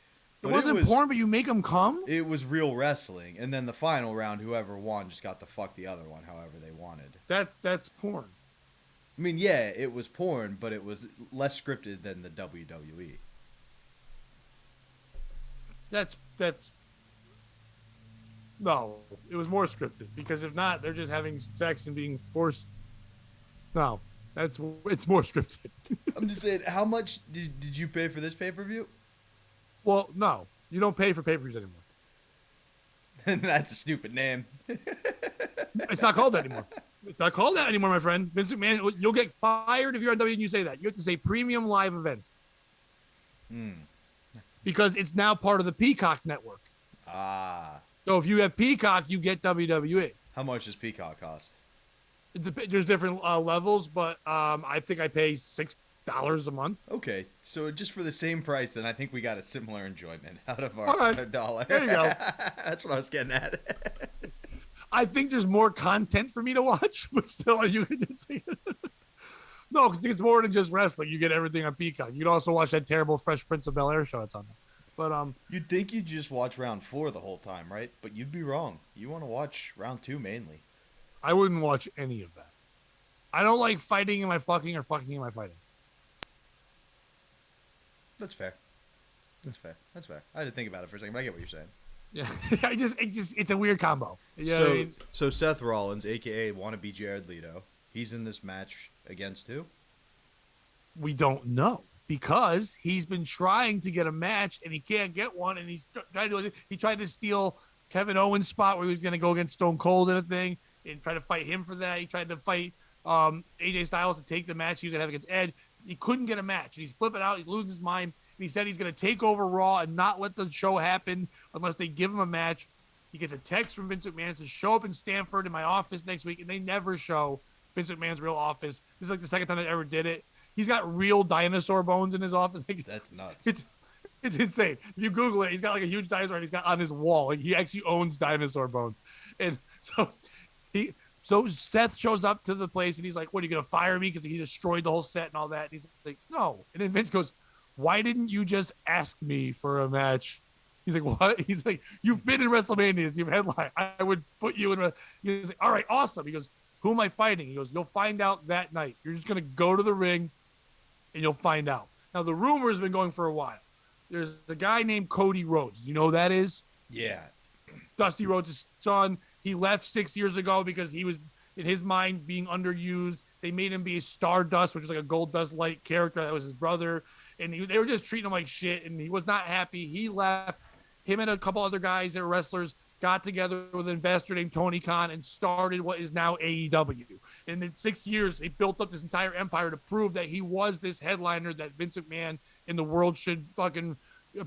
[SPEAKER 2] but it
[SPEAKER 1] wasn't
[SPEAKER 2] was
[SPEAKER 1] porn, but you make them come.
[SPEAKER 2] it was real wrestling. And then the final round, whoever won just got to fuck the other one however they wanted.
[SPEAKER 1] That's porn.
[SPEAKER 2] I mean, yeah, it was porn, but it was less scripted than the WWE.
[SPEAKER 1] That's no. It was more scripted because if not, they're just having sex and being forced. No, it's more scripted.
[SPEAKER 2] I'm just saying, how much did you pay for this pay per view?
[SPEAKER 1] Well, no, you don't pay for pay-per-views anymore.
[SPEAKER 2] That's a stupid name.
[SPEAKER 1] It's not called that anymore. It's not called that anymore, my friend. Vince McMahon, you'll get fired if you're on W and you say that. You have to say premium live event. Because it's now part of the Peacock network.
[SPEAKER 2] Ah.
[SPEAKER 1] So if you have Peacock, you get WWE.
[SPEAKER 2] How much does Peacock cost?
[SPEAKER 1] There's different levels, but I think I pay $6 a month.
[SPEAKER 2] Okay, so just for the same price, then I think we got a similar enjoyment out of
[SPEAKER 1] All right.
[SPEAKER 2] our dollar.
[SPEAKER 1] There you go.
[SPEAKER 2] That's what I was getting at.
[SPEAKER 1] I think there's more content for me to watch, but still, you can just say no, because it's more than just wrestling. You get everything on Peacock. You can also watch that terrible Fresh Prince of Bel-Air show that's on there. But
[SPEAKER 2] You'd think you'd just watch round 4 the whole time, right? But you'd be wrong. You want to watch round 2 mainly.
[SPEAKER 1] I wouldn't watch any of that. I don't like fighting in my fucking or fucking in my fighting.
[SPEAKER 2] That's fair. That's fair. That's fair. I had to think about it for a second, but I get what you're saying.
[SPEAKER 1] Yeah, it's a weird combo. You know
[SPEAKER 2] So,
[SPEAKER 1] what I mean?
[SPEAKER 2] so Seth Rollins, aka wannabe Jared Leto, he's in this match against who?
[SPEAKER 1] We don't know because he's been trying to get a match and he can't get one, and he's trying to. He tried to steal Kevin Owens' spot where he was going to go against Stone Cold in a thing and try to fight him for that. He tried to fight AJ Styles to take the match he was going to have against Ed. He couldn't get a match. He's flipping out. He's losing his mind. And he said he's going to take over Raw and not let the show happen unless they give him a match. He gets a text from Vince McMahon to show up in Stamford in my office next week, and they never show Vince McMahon's real office. This is like the second time they ever did it. He's got real dinosaur bones in his office.
[SPEAKER 2] That's nuts.
[SPEAKER 1] It's insane. If you Google it, he's got like a huge dinosaur, and he's got on his wall. Like, he actually owns dinosaur bones, and so Seth shows up to the place, and he's like, "What, are you gonna fire me because he destroyed the whole set and all that?" And he's like, "No." And then Vince goes, "Why didn't you just ask me for a match?" He's like, "What?" He's like, "You've been in WrestleManias. You've headlined. I would put you in a." He's like, "All right, awesome." He goes, "Who am I fighting?" He goes, "You'll find out that night. You're just gonna go to the ring, and you'll find out." Now the rumor has been going for a while. There's a guy named Cody Rhodes. Do you know who that is?
[SPEAKER 2] Yeah.
[SPEAKER 1] Dusty Rhodes' son. He left 6 years ago because he was, in his mind, being underused. They made him be a Stardust, which is like a Goldust-like character. That was his brother. And they were just treating him like shit, and he was not happy. He left. Him and a couple other guys that were wrestlers got together with an investor named Tony Khan and started what is now AEW. And in 6 years, they built up this entire empire to prove that he was this headliner that Vince McMahon in the world should fucking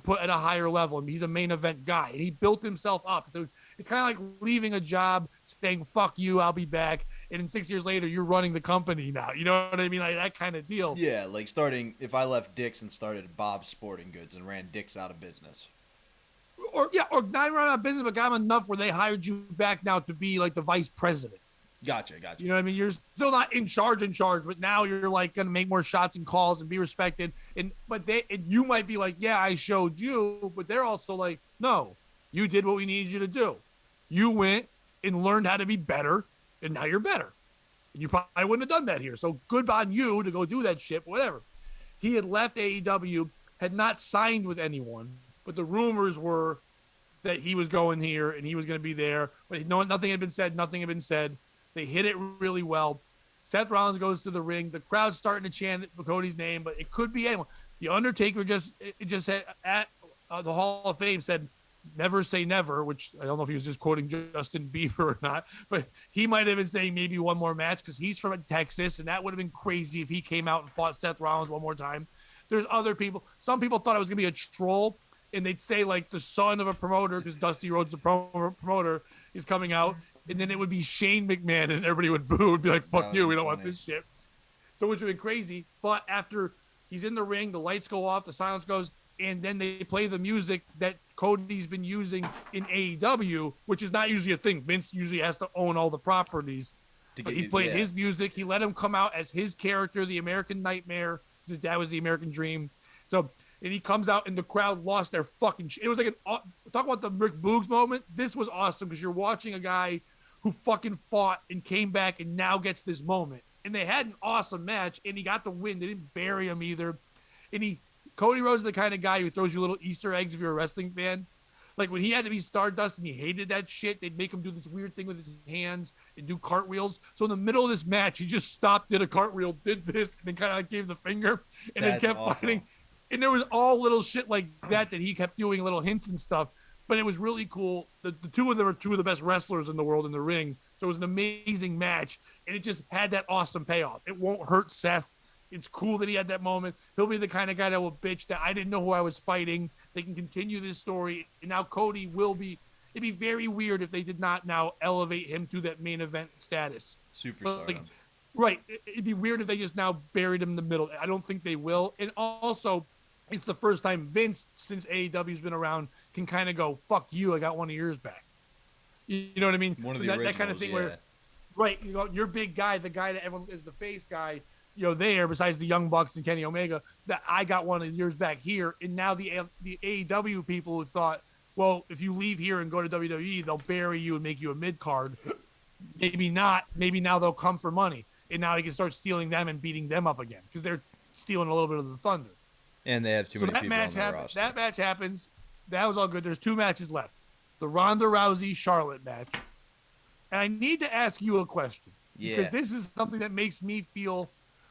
[SPEAKER 1] put at a higher level. I mean, he's a main event guy, and he built himself up. So it's kind of like leaving a job, saying, "Fuck you, I'll be back." And then 6 years later, you're running the company now. You know what I mean? Like that kind of deal.
[SPEAKER 2] Yeah, like starting, if I left Dick's and started Bob's Sporting Goods and ran Dick's out of business.
[SPEAKER 1] Or not run out of business, but got him enough where they hired you back now to be like the vice president.
[SPEAKER 2] Gotcha.
[SPEAKER 1] You know what I mean? You're still not in charge, but now you're like going to make more shots and calls and be respected. But you might be like, "Yeah, I showed you," but they're also like, "No, you did what we needed you to do. You went and learned how to be better, and now you're better. And you probably wouldn't have done that here. So good on you to go do that shit, whatever." He had left AEW, had not signed with anyone, but the rumors were that he was going here and he was going to be there. But nothing had been said. They hit it really well. Seth Rollins goes to the ring. The crowd's starting to chant Cody's name, but it could be anyone. The Undertaker just said at the Hall of Fame said, "Never say never," which I don't know if he was just quoting Justin Bieber or not, but he might have been saying maybe one more match because he's from Texas, and that would have been crazy if he came out and fought Seth Rollins one more time. There's other people. Some people thought it was going to be a troll, and they'd say like the son of a promoter because Dusty Rhodes, the promoter, is coming out. and then it would be Shane McMahon, and everybody would boo and be like, "Fuck you, we don't want this shit." So which would be crazy. But after he's in the ring, the lights go off, the silence goes, and then they play the music that Cody's been using in AEW, which is not usually a thing. Vince usually has to own all the properties. But he played his music. He let him come out as his character, the American Nightmare, because his dad was the American Dream. So, and he comes out, and the crowd lost their fucking shit. It was like talk about the Rick Boogs moment. This was awesome because you're watching a guy who fucking fought and came back and now gets this moment. And they had an awesome match, and he got the win. They didn't bury him either. And Cody Rhodes is the kind of guy who throws you little Easter eggs if you're a wrestling fan. Like when he had to be Stardust and he hated that shit, they'd make him do this weird thing with his hands and do cartwheels. So in the middle of this match, he just stopped, did a cartwheel, did this, and then kind of like gave the finger, and then kept fighting. And there was all little shit like that he kept doing, little hints and stuff. But it was really cool. The two of them are two of the best wrestlers in the world in the ring. So it was an amazing match, and it just had that awesome payoff. It won't hurt Seth. It's cool that he had that moment. He'll be the kind of guy that will bitch that I didn't know who I was fighting. They can continue this story. And now Cody will be – it'd be very weird if they did not now elevate him to that main event status.
[SPEAKER 2] Superstar.
[SPEAKER 1] Right. It'd be weird if they just now buried him in the middle. I don't think they will. And also, it's the first time Vince, since AEW's been around, can kind of go, fuck you, I got one of yours back. You know what I mean?
[SPEAKER 2] One of the originals,
[SPEAKER 1] that kind of thing where – right. You know, your big guy, the guy that everyone is the face guy – there, besides the Young Bucks and Kenny Omega, that I got one of yours back here. And now the AEW people who thought, well, if you leave here and go to WWE, they'll bury you and make you a mid-card. Maybe not. Maybe now they'll come for money. And now he can start stealing them and beating them up again because they're stealing a little bit of the thunder.
[SPEAKER 2] And they have too many people on the roster.
[SPEAKER 1] That match happens. That was all good. There's 2 matches left. The Ronda Rousey-Charlotte match. And I need to ask you a question.
[SPEAKER 2] Yeah.
[SPEAKER 1] Because this is something that makes me feel...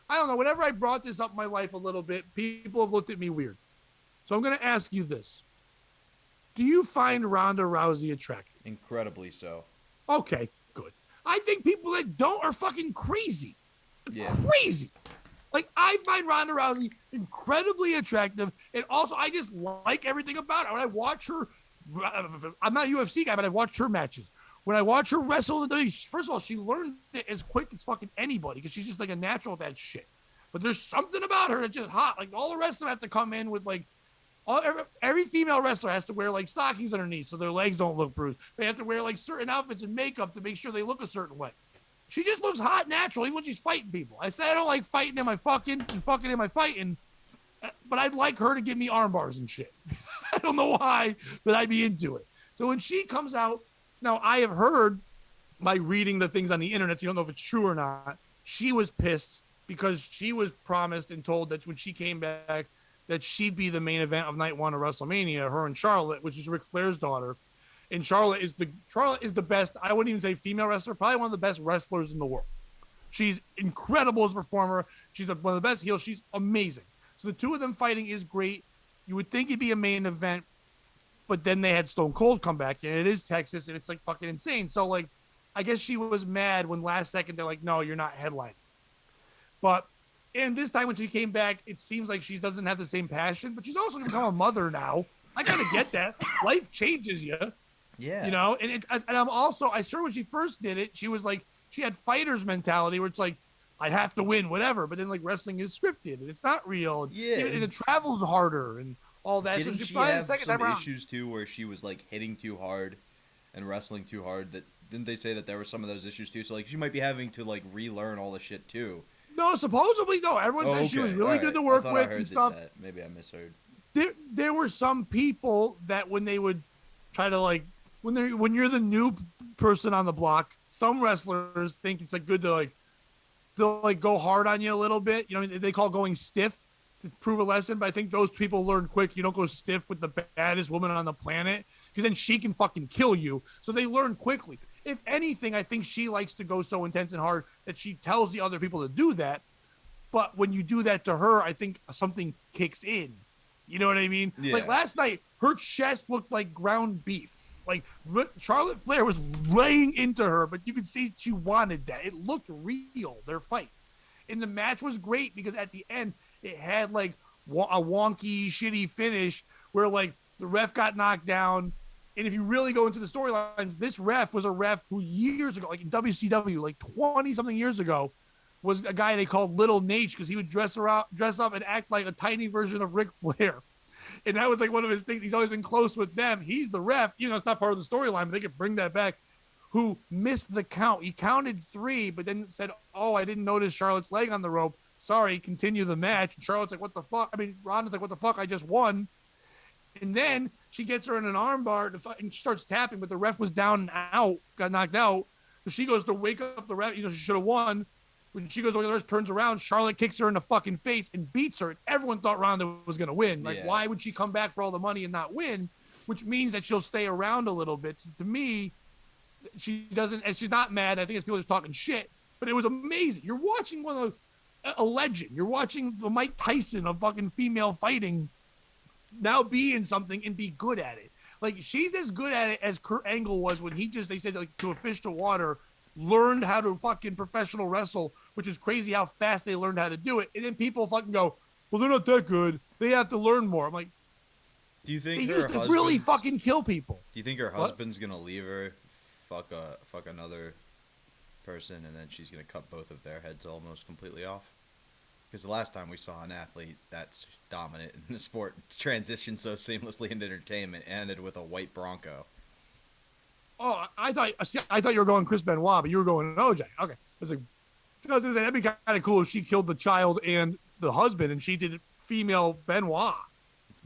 [SPEAKER 1] I don't know. Whenever I brought this up in my life a little bit, people have looked at me weird. So I'm going to ask you this. Do you find Ronda Rousey attractive?
[SPEAKER 2] Incredibly so.
[SPEAKER 1] Okay, good. I think people that don't are fucking crazy.
[SPEAKER 2] Yeah.
[SPEAKER 1] Crazy. Like, I find Ronda Rousey incredibly attractive. And also, I just like everything about her. When I watch her, I'm not a UFC guy, but I've watched her matches. When I watch her wrestle in the WWE, first of all, she learned it as quick as fucking anybody because she's just like a natural at that shit. But there's something about her that's just hot. Like all the rest of them have to come in with like, every female wrestler has to wear like stockings underneath so their legs don't look bruised. They have to wear like certain outfits and makeup to make sure they look a certain way. She just looks hot naturally when she's fighting people. I said I don't like fighting in my fucking and fucking in my fighting, but I'd like her to give me arm bars and shit. I don't know why, but I'd be into it. So when she comes out, now, I have heard by reading the things on the internet, so you don't know if it's true or not, she was pissed because she was promised and told that when she came back that she'd be the main event of night 1 of WrestleMania, her and Charlotte, which is Ric Flair's daughter. And Charlotte is the best, I wouldn't even say female wrestler, probably one of the best wrestlers in the world. She's incredible as a performer. She's one of the best heels. She's amazing. So the two of them fighting is great. You would think it'd be a main event. But then they had Stone Cold come back, and it is Texas, and it's like fucking insane. So, like, I guess she was mad when last second they're like, no, you're not headlining. But, and this time when she came back, it seems like she doesn't have the same passion, but she's also become a mother now. I kind of get that. Life changes you.
[SPEAKER 2] Yeah.
[SPEAKER 1] You know, and I'm also, I sure when she first did it, she was like, she had fighter's mentality where it's like, I have to win, whatever. But then, like, wrestling is scripted, and it's not real.
[SPEAKER 2] Yeah.
[SPEAKER 1] And it travels harder, and all that.
[SPEAKER 2] Didn't
[SPEAKER 1] so
[SPEAKER 2] she have some
[SPEAKER 1] around.
[SPEAKER 2] issues too where she was like hitting too hard and wrestling too hard? That didn't they say that there were some of those issues too? So like she might be having to like relearn all the shit too.
[SPEAKER 1] No, supposedly no. Everyone says she was really good to work with and stuff.
[SPEAKER 2] That. Maybe I misheard.
[SPEAKER 1] There were some people that when they would try to like when you're the new person on the block, some wrestlers think it's like good to like they'll like go hard on you a little bit. You know, they call going stiff. To prove a lesson, but I think those people learn quick. You don't go stiff with the baddest woman on the planet because then she can fucking kill you. So they learn quickly. If anything, I think she likes to go so intense and hard that she tells the other people to do that. But when you do that to her, I think something kicks in. You know what I mean?
[SPEAKER 2] Yeah.
[SPEAKER 1] Like last night, her chest looked like ground beef. Like Charlotte Flair was laying into her, but you could see she wanted that. It looked real, their fight. And the match was great because at the end, it had like a wonky, shitty finish where like the ref got knocked down And if you really go into the storylines, this ref was a ref who years ago, like in WCW, like 20 something years ago, was a guy they called Little Nate because he would dress up and act like a tiny version of Ric Flair. And that was like one of his things. He's always been close with them. He's the ref, even though it's not part of the storyline, but they could bring that back. Who missed the count? He counted 3, but then said, "Oh, I didn't notice Charlotte's leg on the rope. Sorry, continue the match." And Charlotte's like, "What the fuck?" I mean, Ronda's like, "What the fuck? I just won." And then she gets her in an armbar and she starts tapping, but the ref was down and out, got knocked out. So she goes to wake up the ref. She should have won. When she goes away, the ref turns around. Charlotte kicks her in the fucking face and beats her. And everyone thought Ronda was going to win. Like, why would she come back for all the money and not win? Which means that she'll stay around a little bit. So to me, she doesn't, and she's not mad. I think it's people just talking shit. But it was amazing. You're watching a legend. You're watching the Mike Tyson of fucking female fighting now be in something and be good at it. Like, she's as good at it as Kurt Angle was when they said, like, to a fish to water, learned how to fucking professional wrestle, which is crazy how fast they learned how to do it. And then people fucking go, well, they're not that good. They have to learn more. I'm like,
[SPEAKER 2] do you think
[SPEAKER 1] they used to really fucking kill people?
[SPEAKER 2] Do you think her husband's going to leave her, fuck another person, and then she's going to cut both of their heads almost completely off? Because the last time we saw an athlete that's dominant in the sport transition so seamlessly into entertainment ended with a white Bronco.
[SPEAKER 1] Oh, I thought you were going Chris Benoit, but you were going OJ. Okay, I was like, that'd be kind of cool if she killed the child and the husband, and she did female Benoit.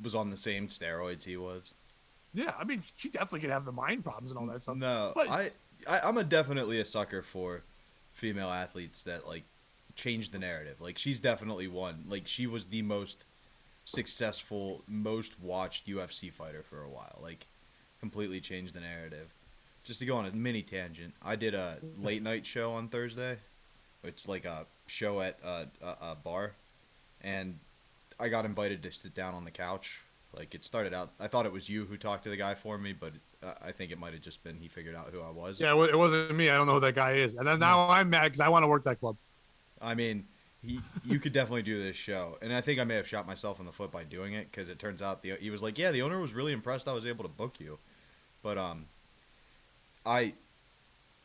[SPEAKER 2] Was on the same steroids he was.
[SPEAKER 1] Yeah, I mean, she definitely could have the mind problems and all that stuff.
[SPEAKER 2] No, but I'm definitely a sucker for female athletes that, like, change the narrative. Like, she's definitely one. Like, she was the most successful, most watched UFC fighter for a while. Like, completely changed the narrative. Just to go on a mini tangent, I did a late night show on Thursday. It's like a show at a bar, and I got invited to sit down on the couch. Like, it started out, I thought it was you who talked to the guy for me, but I think it might have just been he figured out who I was.
[SPEAKER 1] Yeah, it wasn't me. I don't know who that guy is. And then now I'm mad because I want to work that club.
[SPEAKER 2] I mean, you could definitely do this show. And I think I may have shot myself in the foot by doing it, because it turns out he was like, yeah, the owner was really impressed I was able to book you. But I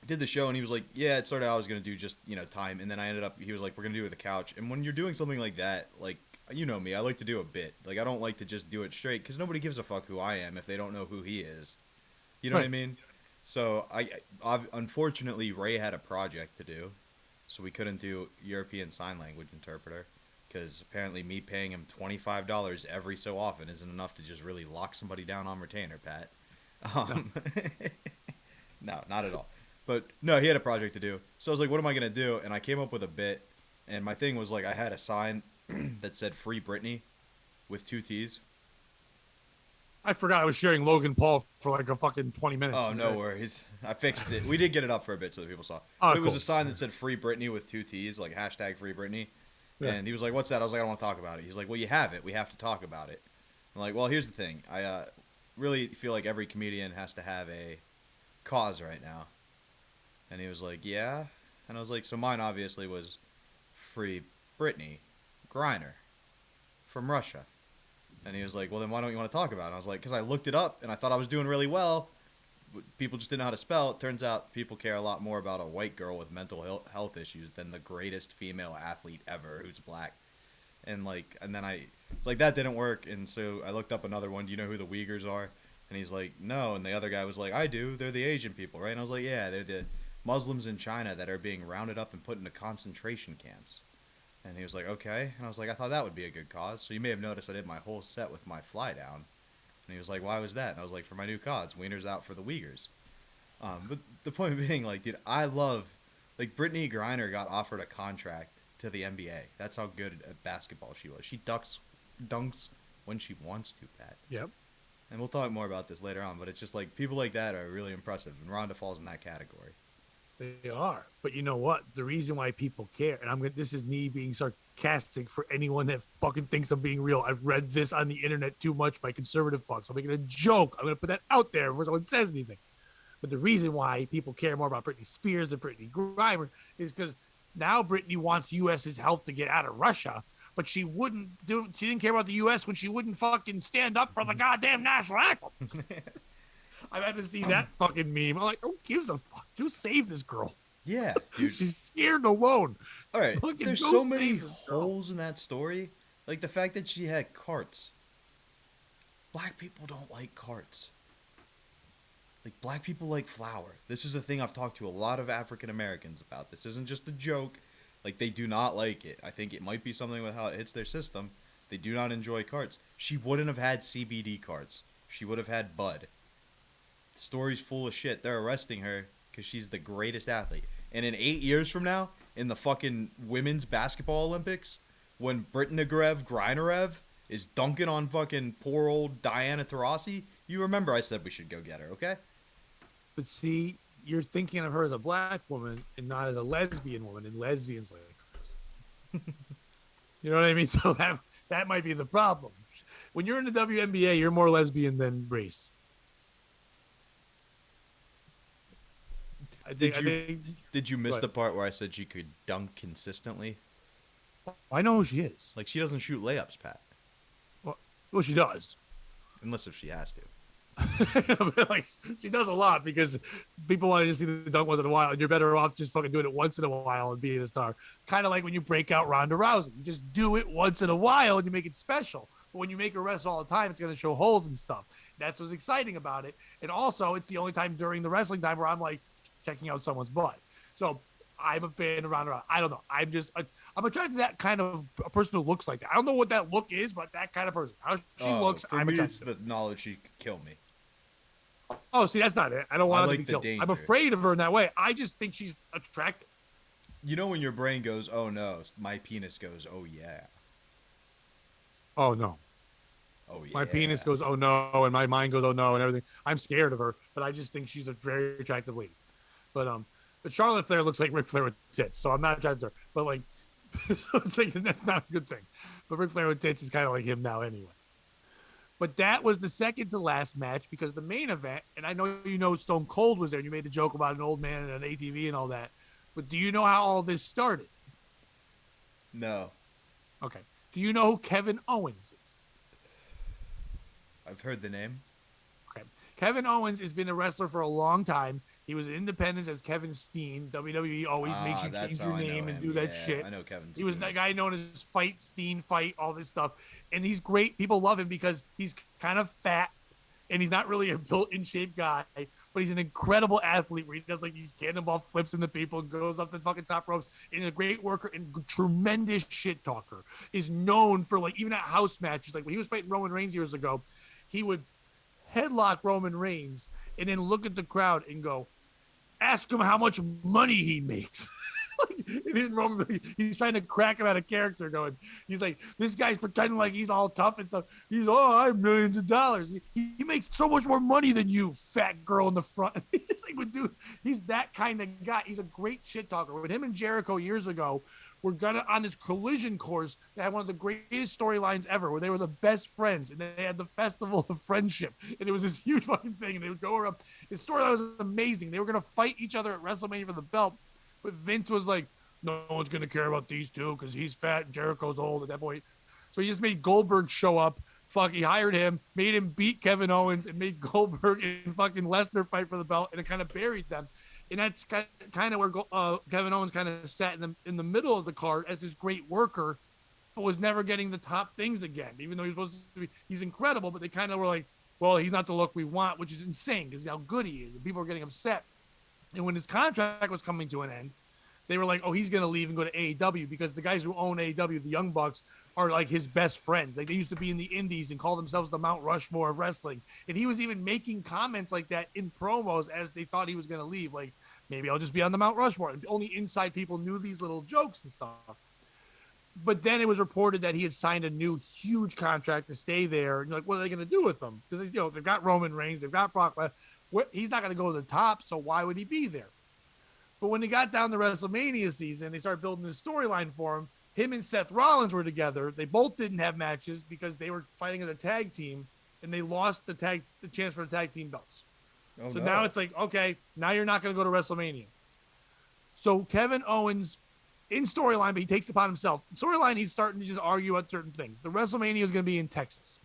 [SPEAKER 2] did the show, and he was like, yeah, it started out I was going to do just, time. And then I ended up, he was like, we're going to do it with the couch. And when you're doing something like that, like, you know me, I like to do a bit. Like, I don't like to just do it straight, because nobody gives a fuck who I am if they don't know who he is. You know what I mean? So, I unfortunately, Ray had a project to do, so we couldn't do European Sign Language interpreter, because apparently me paying him $25 every so often isn't enough to just really lock somebody down on retainer, Pat. No, not at all. But, no, he had a project to do. So I was like, what am I going to do? And I came up with a bit, and my thing was, like, I had a sign that said Free Britney with 2 T's.
[SPEAKER 1] I forgot I was sharing Logan Paul for like a fucking 20 minutes.
[SPEAKER 2] Oh, no worries. I fixed it. We did get it up for a bit so that people saw.
[SPEAKER 1] Oh,
[SPEAKER 2] but it was a sign that said Free Britney with 2 T's, like hashtag Free Britney. Yeah. And he was like, what's that? I was like, I don't want to talk about it. He's like, well, you have it. We have to talk about it. I'm like, well, here's the thing. I really feel like every comedian has to have a cause right now. And he was like, yeah. And I was like, so mine obviously was Free Britney Griner from Russia. And he was like, well, then why don't you want to talk about it? And I was like, because I looked it up, and I thought I was doing really well. People just didn't know how to spell. It turns out people care a lot more about a white girl with mental health issues than the greatest female athlete ever who's black. And then it's like, that didn't work. And so I looked up another one. Do you know who the Uyghurs are? And he's like, no. And the other guy was like, I do. They're the Asian people, right? And I was like, yeah, they're the Muslims in China that are being rounded up and put into concentration camps. And he was like, okay. And I was like, I thought that would be a good cause. So you may have noticed I did my whole set with my fly down. And he was like, why was that? And I was like, for my new cause, Wieners out for the Uyghurs. But the point being, like, dude, I love, like, Brittany Griner got offered a contract to the NBA. That's how good at basketball she was. She dunks when she wants to, Pat.
[SPEAKER 1] Yep.
[SPEAKER 2] And we'll talk more about this later on, but it's just like, people like that are really impressive, and Ronda falls in that category.
[SPEAKER 1] They are. But you know what? The reason why people care, and this is me being sarcastic for anyone that fucking thinks I'm being real. I've read this on the internet too much by conservative fucks. I'm making a joke. I'm going to put that out there before someone says anything. But the reason why people care more about Britney Spears than Britney Griner is because now Britney wants U.S.'s help to get out of Russia, but she didn't care about the U.S. when she wouldn't fucking stand up for the goddamn national anthem. I've had to see that fucking meme. I'm like, who gives a fuck? You save this girl.
[SPEAKER 2] Yeah, dude.
[SPEAKER 1] She's scared alone.
[SPEAKER 2] All right,
[SPEAKER 1] Fucking
[SPEAKER 2] there's
[SPEAKER 1] go
[SPEAKER 2] so
[SPEAKER 1] save
[SPEAKER 2] many
[SPEAKER 1] this girl.
[SPEAKER 2] holes in that story. Like the fact that she had carts. Black people don't like carts. Like, black people like flour. This is a thing I've talked to a lot of African Americans about. This isn't just a joke. Like, they do not like it. I think it might be something with how it hits their system. They do not enjoy carts. She wouldn't have had CBD carts. She would have had Bud. The story's full of shit. They're arresting her because she's the greatest athlete. And in 8 years from now, in the fucking women's basketball Olympics, when Grinarev is dunking on fucking poor old Diana Taurasi, you remember I said we should go get her, okay?
[SPEAKER 1] But see, you're thinking of her as a black woman and not as a lesbian woman, and lesbians like this. You know what I mean? So that might be the problem. When you're in the WNBA, you're more lesbian than race.
[SPEAKER 2] Did you miss the part where I said she could dunk consistently?
[SPEAKER 1] I know who she is.
[SPEAKER 2] Like, she doesn't shoot layups, Pat.
[SPEAKER 1] Well, she does.
[SPEAKER 2] Unless if she has to.
[SPEAKER 1] Like, she does a lot because people want to just see the dunk once in a while, and you're better off just fucking doing it once in a while and being a star. Kind of like when you break out Ronda Rousey. You just do it once in a while and you make it special. But when you make her wrestle all the time, it's going to show holes and stuff. That's what's exciting about it. And also, it's the only time during the wrestling time where I'm like checking out someone's butt. So I'm a fan of Ronda Rousey. I don't know. I'm attracted to that kind of a person who looks like that. I don't know what that look is, but that kind of person. How she looks,
[SPEAKER 2] for
[SPEAKER 1] I'm
[SPEAKER 2] me,
[SPEAKER 1] attracted
[SPEAKER 2] it's the knowledge she could kill me.
[SPEAKER 1] Oh, see, that's not it. I don't want her to be killed.
[SPEAKER 2] danger.
[SPEAKER 1] I'm afraid of her in that way. I just think she's attractive.
[SPEAKER 2] You know when your brain goes, oh no, my penis goes, oh yeah.
[SPEAKER 1] Oh, no.
[SPEAKER 2] Oh yeah.
[SPEAKER 1] My penis goes, oh no, and my mind goes, oh no, and everything. I'm scared of her, but I just think she's a very attractive lady. But Charlotte Flair looks like Ric Flair with tits, so I'm not attracted to her. But like, it's like that's not a good thing. But Ric Flair with tits is kind of like him now anyway. But that was the second to last match because the main event, and I know you know Stone Cold was there, and you made the joke about an old man and an ATV and all that. But do you know how all this started?
[SPEAKER 2] No.
[SPEAKER 1] Okay. Do you know who Kevin Owens is?
[SPEAKER 2] I've heard the name.
[SPEAKER 1] Okay. Kevin Owens has been a wrestler for a long time. He was in Independence as Kevin Steen. WWE always makes you change your name and do that shit.
[SPEAKER 2] I know Kevin Steen.
[SPEAKER 1] He was that guy known as Fight, Steen, Fight, all this stuff. And he's great. People love him because he's kind of fat and he's not really a built-in shape guy, but he's an incredible athlete where he does like these cannonball flips into people and goes up the fucking top ropes. And a great worker and tremendous shit talker. Is known for like even at house matches. Like when he was fighting Roman Reigns years ago, he would headlock Roman Reigns and then look at the crowd and go, ask him how much money he makes. He's trying to crack him out of character going, he's like, this guy's pretending like he's all tough and stuff. He's, I have millions of dollars. He makes so much more money than you, fat girl in the front. He's just like, dude, he's that kind of guy. He's a great shit talker. With him and Jericho years ago, we're gonna on this collision course. They had one of the greatest storylines ever, where they were the best friends, and they had the festival of friendship, and it was this huge fucking thing. And they would go around. His storyline was amazing. They were gonna fight each other at WrestleMania for the belt, but Vince was like, no one's gonna care about these two because he's fat and Jericho's old at that point. So he just made Goldberg show up. He hired him, made him beat Kevin Owens, and made Goldberg and fucking Lesnar fight for the belt, and it kind of buried them. And that's kind of where Kevin Owens kind of sat in the middle of the card as this great worker, but was never getting the top things again. Even though he was supposed to be, he's incredible, but they kind of were like, well, he's not the look we want, which is insane because how good he is, and people are getting upset. And when his contract was coming to an end, they were like, oh, he's going to leave and go to AEW because the guys who own AEW, the Young Bucks, are like his best friends. Like they used to be in the indies and call themselves the Mount Rushmore of wrestling. And he was even making comments like that in promos as they thought he was going to leave. Like, maybe I'll just be on the Mount Rushmore. And only inside people knew these little jokes and stuff. But then it was reported that he had signed a new huge contract to stay there. And you're like, what are they going to do with him? Because they've got Roman Reigns, they've got Brock Lesnar. He's not going to go to the top, so why would he be there? But when they got down to WrestleMania season, they started building this storyline for him. Him and Seth Rollins were together. They both didn't have matches because they were fighting as a tag team, and they lost the chance for the tag team belts. Oh, so now it's like, okay, now you're not going to go to WrestleMania. So Kevin Owens, in storyline, but he takes it upon himself. In storyline, he's starting to just argue about certain things. The WrestleMania is going to be in Texas.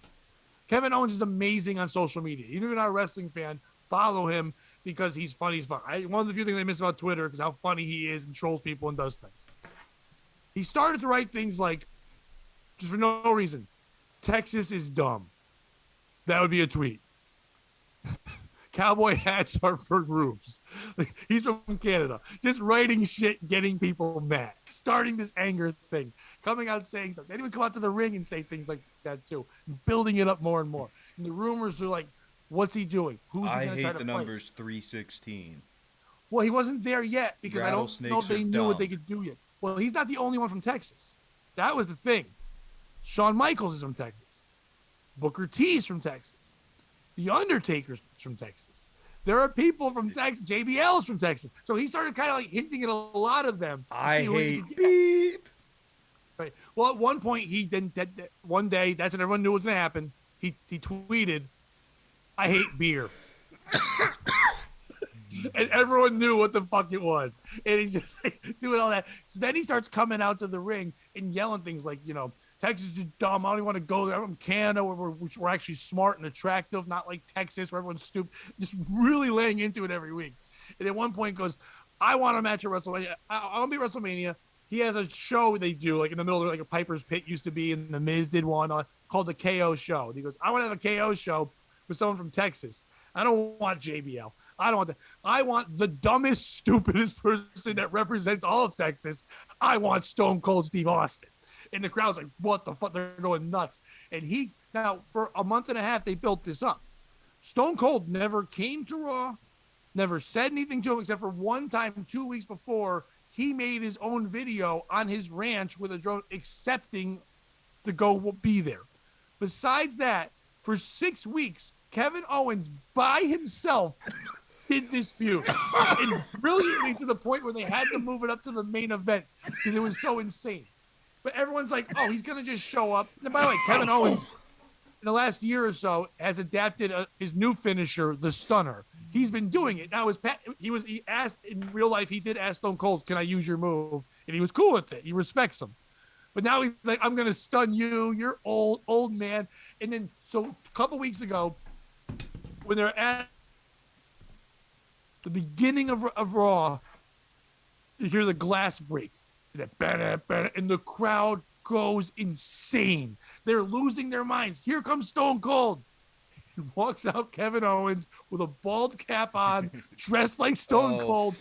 [SPEAKER 1] Kevin Owens is amazing on social media. Even if you're not a wrestling fan, follow him because he's funny as fuck. One of the few things I miss about Twitter is how funny he is and trolls people and does things. He started to write things like, just for no reason, Texas is dumb. That would be a tweet. Cowboy hats are for groups. Like, he's from Canada. Just writing shit, getting people mad, starting this anger thing, coming out saying stuff. They even come out to the ring and say things like that too, building it up more and more. And the rumors are like, what's he doing? Who's he going to try to
[SPEAKER 2] the
[SPEAKER 1] fight?
[SPEAKER 2] numbers 316.
[SPEAKER 1] Well, he wasn't there yet because I don't know if they knew what they could do yet. Well, he's not the only one from Texas. That was the thing. Shawn Michaels is from Texas. Booker T's from Texas. The Undertaker's from Texas. There are people from Texas. JBL's from Texas. So he started kind of like hinting at a lot of them.
[SPEAKER 2] I hate beep.
[SPEAKER 1] Right. Well, at one point, he didn't. One day, that's when everyone knew what was going to happen. He tweeted, "I hate beer." And everyone knew what the fuck it was. And he's just like, doing all that. So then he starts coming out to the ring and yelling things like, you know, Texas is dumb. I don't even want to go there. I'm from Canada, where we're actually smart and attractive, not like Texas, where everyone's stupid. Just really laying into it every week. And at one point goes, I want a match at WrestleMania. I want to be at WrestleMania. He has a show they do, like in the middle of like a Piper's Pit used to be, and The Miz did one called the KO Show. And he goes, I want to have a KO show with someone from Texas. I don't want JBL. I don't want that. I want the dumbest, stupidest person that represents all of Texas. I want Stone Cold Steve Austin. And the crowd's like, what the fuck? They're going nuts. And now for a month and a half, they built this up. Stone Cold never came to Raw, never said anything to him except for one time 2 weeks before. He made his own video on his ranch with a drone accepting to go be there. Besides that, for 6 weeks, Kevin Owens by himself did this feud. And brilliantly to the point where they had to move it up to the main event because it was so insane. But everyone's like, oh, he's going to just show up. And by the way, Kevin Owens, in the last year or so, has adapted his new finisher, the Stunner. He's been doing it. Now, he asked in real life, he did ask Stone Cold, can I use your move? And he was cool with it. He respects him. But now he's like, I'm going to stun you. You're old man. And then, so a couple weeks ago, when they're at the beginning of Raw, you hear the glass break. And the crowd goes insane. They're losing their minds. Here comes Stone Cold. He walks out Kevin Owens with a bald cap on, dressed like Stone Cold,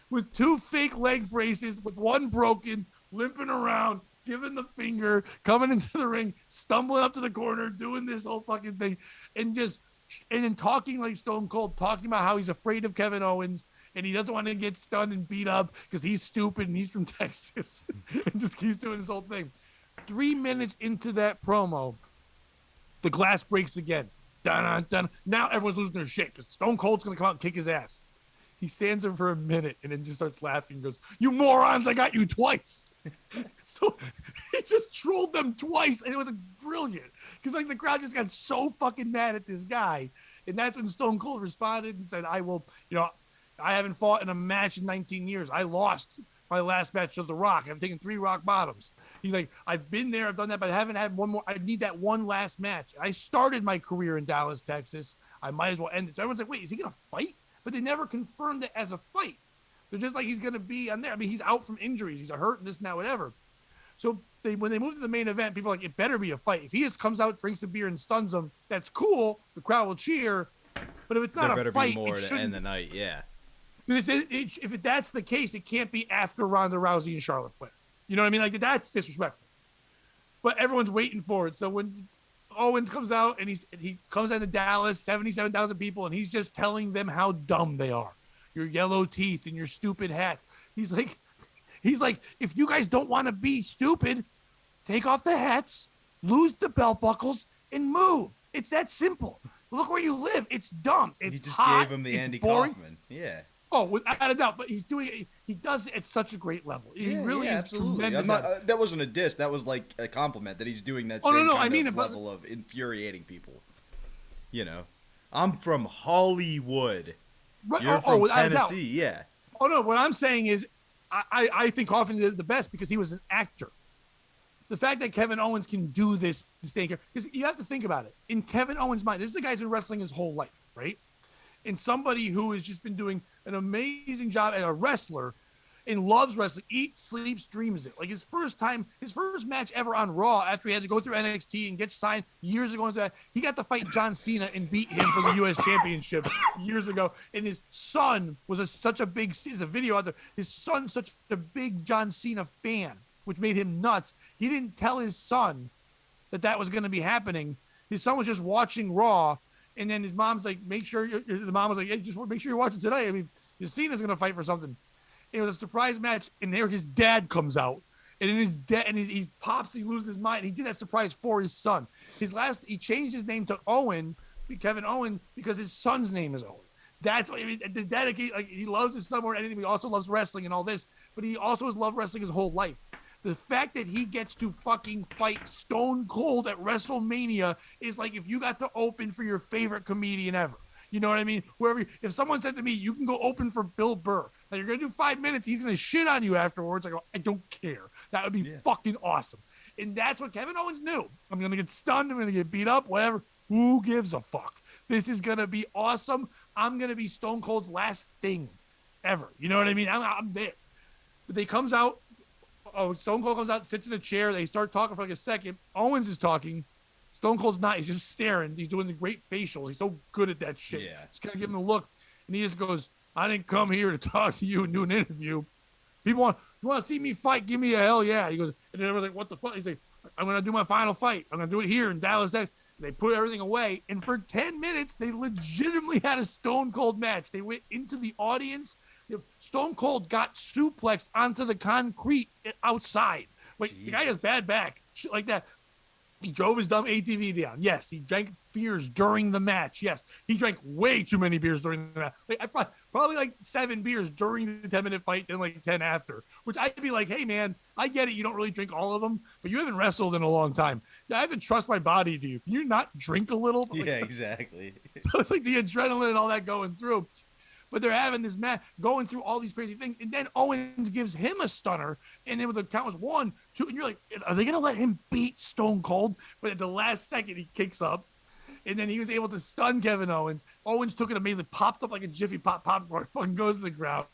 [SPEAKER 1] with two fake leg braces, with one broken, limping around, giving the finger, coming into the ring, stumbling up to the corner, doing this whole fucking thing, and then talking like Stone Cold, talking about how he's afraid of Kevin Owens. And he doesn't want to get stunned and beat up because he's stupid and he's from Texas. And just keeps doing this whole thing. 3 minutes into that promo, the glass breaks again. Dun, dun. Now everyone's losing their shit because Stone Cold's going to come out and kick his ass. He stands there for a minute and then just starts laughing and goes, you morons, I got you twice. So he just trolled them twice. And it was brilliant because like the crowd just got so fucking mad at this guy. And that's when Stone Cold responded and said, I will, I haven't fought in a match in 19 years. I lost my last match to The Rock. I've taken 3 rock bottoms. He's like, I've been there, I've done that, but I haven't had one more. I need that one last match. I started my career in Dallas, Texas. I might as well end it. So everyone's like, wait, is he going to fight? But they never confirmed it as a fight. They're just like, he's going to be on there. I mean, he's out from injuries. He's hurt and this, now, whatever. So when they move to the main event, people are like, it better be a fight. If he just comes out, drinks a beer, and stuns them, that's cool. The crowd will cheer. But if it's not a fight,
[SPEAKER 2] be more to end the night, yeah.
[SPEAKER 1] If that's the case, it can't be after Ronda Rousey and Charlotte Flair. You know what I mean? Like, that's disrespectful. But everyone's waiting for it. So when Owens comes out and he comes into Dallas, 77,000 people, and he's just telling them how dumb they are. Your yellow teeth and your stupid hat. He's like, if you guys don't want to be stupid, take off the hats, lose the belt buckles, and move. It's that simple. Look where you live. It's dumb. It's
[SPEAKER 2] he just
[SPEAKER 1] hot.
[SPEAKER 2] Gave him the Andy
[SPEAKER 1] boring.
[SPEAKER 2] Kaufman. Yeah.
[SPEAKER 1] Oh, without a doubt. But he does it at such a great level. He really is
[SPEAKER 2] absolutely.
[SPEAKER 1] tremendous.
[SPEAKER 2] That wasn't a diss. That was like a compliment that he's doing that level of infuriating people. I'm from Hollywood.
[SPEAKER 1] Right,
[SPEAKER 2] You're from Tennessee. Yeah.
[SPEAKER 1] Oh, no. What I'm saying is I think Kaufman did the best because he was an actor. The fact that Kevin Owens can do this thing, because you have to think about it. In Kevin Owens' mind, this is the guy's been wrestling his whole life, right? and somebody who has just been doing an amazing job as a wrestler and loves wrestling, eats, sleeps, dreams it. Like his first match ever on Raw after he had to go through NXT and get signed years ago into that, he got to fight John Cena and beat him for the U.S. Championship years ago. And his son was such a big, there's a video out there, his son's such a big John Cena fan, which made him nuts. He didn't tell his son that was going to be happening. His son was just watching Raw, and then his mom's like, the mom was like, hey, just make sure you're watching today. I mean, Cena's going to fight for something. It was a surprise match, and there his dad comes out, and in his dad, and he pops, he loses his mind. He did that surprise for his son. He changed his name to Kevin Owen, because his son's name is Owen. That's what I mean. The dedicate, like he loves his son more than anything. But he also loves wrestling and all this, but he also has loved wrestling his whole life. The fact that he gets to fucking fight Stone Cold at WrestleMania is like if you got to open for your favorite comedian ever. You know what I mean? If someone said to me, you can go open for Bill Burr. Now you're going to do 5 minutes. He's going to shit on you afterwards. I go, I don't care. That would be fucking awesome. And that's what Kevin Owens knew. I'm going to get stunned. I'm going to get beat up, whatever. Who gives a fuck? This is going to be awesome. I'm going to be Stone Cold's last thing ever. You know what I mean? I'm there. But they comes out. Stone Cold comes out, sits in a chair. They start talking for like a second. Owens is talking. Stone Cold's not. He's just staring. He's doing the great facial. He's so good at that shit. Yeah. Just kind of give him a look. And he just goes, I didn't come here to talk to you and do an interview. If you want to see me fight, give me a hell yeah. He goes, and then everyone's like, what the fuck? He's like, I'm going to do my final fight. I'm going to do it here in Dallas, Texas. They put everything away. And for 10 minutes, they legitimately had a Stone Cold match. They went into the audience. Stone Cold got suplexed onto the concrete outside. Like, the guy has bad back. Shit like that. He drove his dumb ATV down. Yes. He drank beers during the match. Yes. He drank way too many beers during the match. Like, probably like 7 beers during the 10-minute fight and like 10 after, which I'd be like, hey, man, I get it. You don't really drink all of them, but you haven't wrestled in a long time. I haven't trust my body to you. Can you not drink a little? Like,
[SPEAKER 2] yeah, exactly.
[SPEAKER 1] So it's like the adrenaline and all that going through. But they're having this match, going through all these crazy things. And then Owens gives him a stunner. And then with the count was 1, 2. And you're like, are they going to let him beat Stone Cold? But at the last second, he kicks up. And then he was able to stun Kevin Owens. Owens took it immediately, popped up like a Jiffy Pop popcorn, fucking goes to the ground.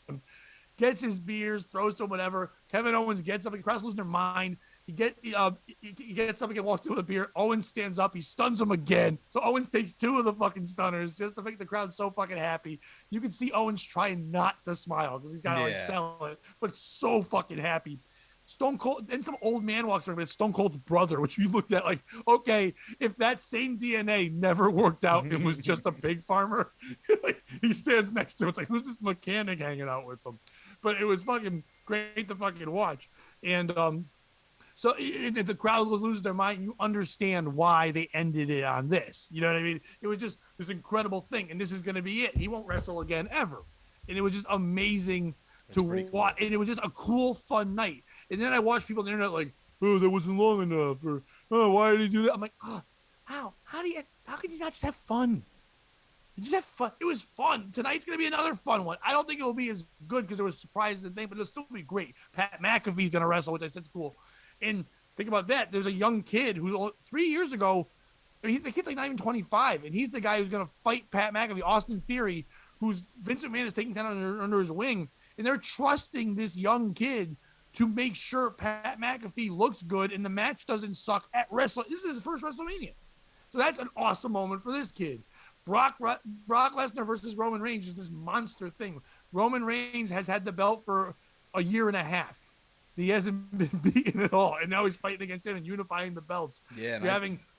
[SPEAKER 1] Gets his beers, throws to him, whatever. Kevin Owens gets up. The crowd's losing their mind. He gets up and walks through with a beer. Owens stands up. He stuns him again. So Owens takes 2 of the fucking stunners just to make the crowd so fucking happy. You can see Owens trying not to smile because he's got to like sell it, but so fucking happy. Stone Cold, then some old man walks over, but it's Stone Cold's brother, which we looked at like, okay, if that same DNA never worked out, it was just a pig farmer. Like, he stands next to him. It's like, who's this mechanic hanging out with him? But it was fucking great to fucking watch. And so if the crowd would lose their mind, you understand why they ended it on this. You know what I mean? It was just this incredible thing, and this is going to be it. He won't wrestle again ever. And it was just amazing to watch. Cool. And it was just a cool, fun night. And then I watched people on the internet like, oh, that wasn't long enough, or oh, why did he do that? I'm like, oh, how can you not just have fun? You just have fun. It was fun. Tonight's going to be another fun one. I don't think it'll be as good because there was surprises and things, but it'll still be great. Pat McAfee's going to wrestle, which I said's cool. And think about that. There's a young kid who 3 years ago, the kid's like not even 25, and he's the guy who's going to fight Pat McAfee, Austin Theory, who's Vince McMahon is taking kind of under his wing, and they're trusting this young kid to make sure Pat McAfee looks good and the match doesn't suck at wrestling. This is his first WrestleMania. So that's an awesome moment for this kid. Brock Lesnar versus Roman Reigns is this monster thing. Roman Reigns has had the belt for a year and a half. He hasn't been beaten at all, and now he's fighting against him and unifying the belts.
[SPEAKER 2] Yeah,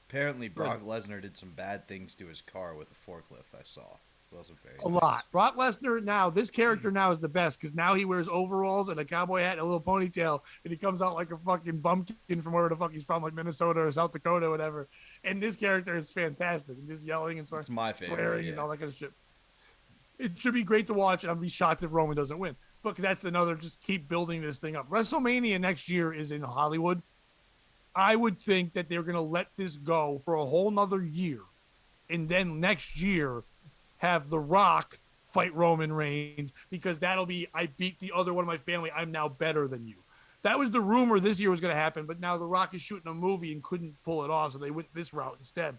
[SPEAKER 2] apparently Brock Lesnar did some bad things to his car with a forklift. I saw. It wasn't very nice.
[SPEAKER 1] Lot. Brock Lesnar now, this character now is the best because now he wears overalls and a cowboy hat and a little ponytail, and he comes out like a fucking bumpkin from wherever the fuck he's from, like Minnesota or South Dakota or whatever. And this character is fantastic. And just yelling and swearing, and all that kind of shit. It should be great to watch, and I'll be shocked if Roman doesn't win. But that's another, just keep building this thing up. WrestleMania next year is in Hollywood. I would think that they're going to let this go for a whole nother year. And then next year, have The Rock fight Roman Reigns, because that'll be, I beat the other one of my family. I'm now better than you. That was the rumor this year was going to happen, but now The Rock is shooting a movie and couldn't pull it off, so they went this route instead.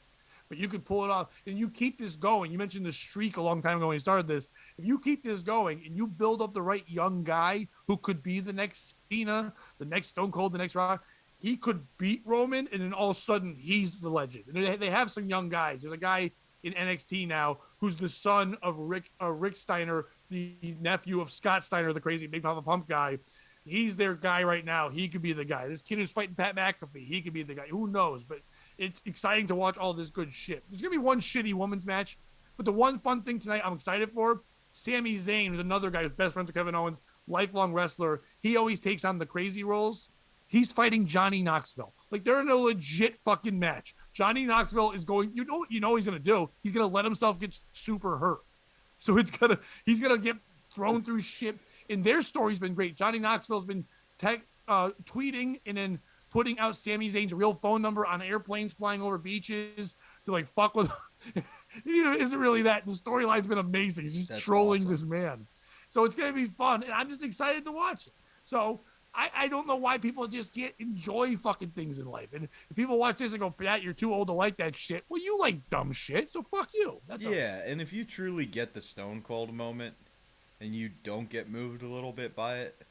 [SPEAKER 1] but you could pull it off and you keep this going. You mentioned the streak a long time ago when you started this. If you keep this going and you build up the right young guy who could be the next Cena, the next Stone Cold, the next Rock, he could beat Roman, and then all of a sudden he's the legend. And they have some young guys. There's a guy in NXT now who's the son of Rick Steiner, the nephew of Scott Steiner, the crazy Big Papa Pump guy. He's their guy right now. He could be the guy. This kid who's fighting Pat McAfee, he could be the guy. Who knows? But it's exciting to watch all this good shit. There's going to be one shitty women's match, but the one fun thing tonight I'm excited for, Sami Zayn, who's another guy who's best friends with Kevin Owens, lifelong wrestler. He always takes on the crazy roles. He's fighting Johnny Knoxville. Like, they're in a legit fucking match. Johnny Knoxville is going, you know what he's going to do? He's going to let himself get super hurt. So he's going to get thrown through shit. And their story's been great. Johnny Knoxville's been tweeting and then putting out Sami Zayn's real phone number on airplanes flying over beaches to like fuck with it isn't really that. The storyline's been amazing. He's just trolling awesome. This man. So it's going to be fun. And I'm just excited to watch it. So I don't know why people just can't enjoy fucking things in life. And if people watch this and go, Pat, you're too old to like that shit. Well, you like dumb shit, so fuck you. That's
[SPEAKER 2] and if you truly get the Stone Cold moment and you don't get moved a little bit by it,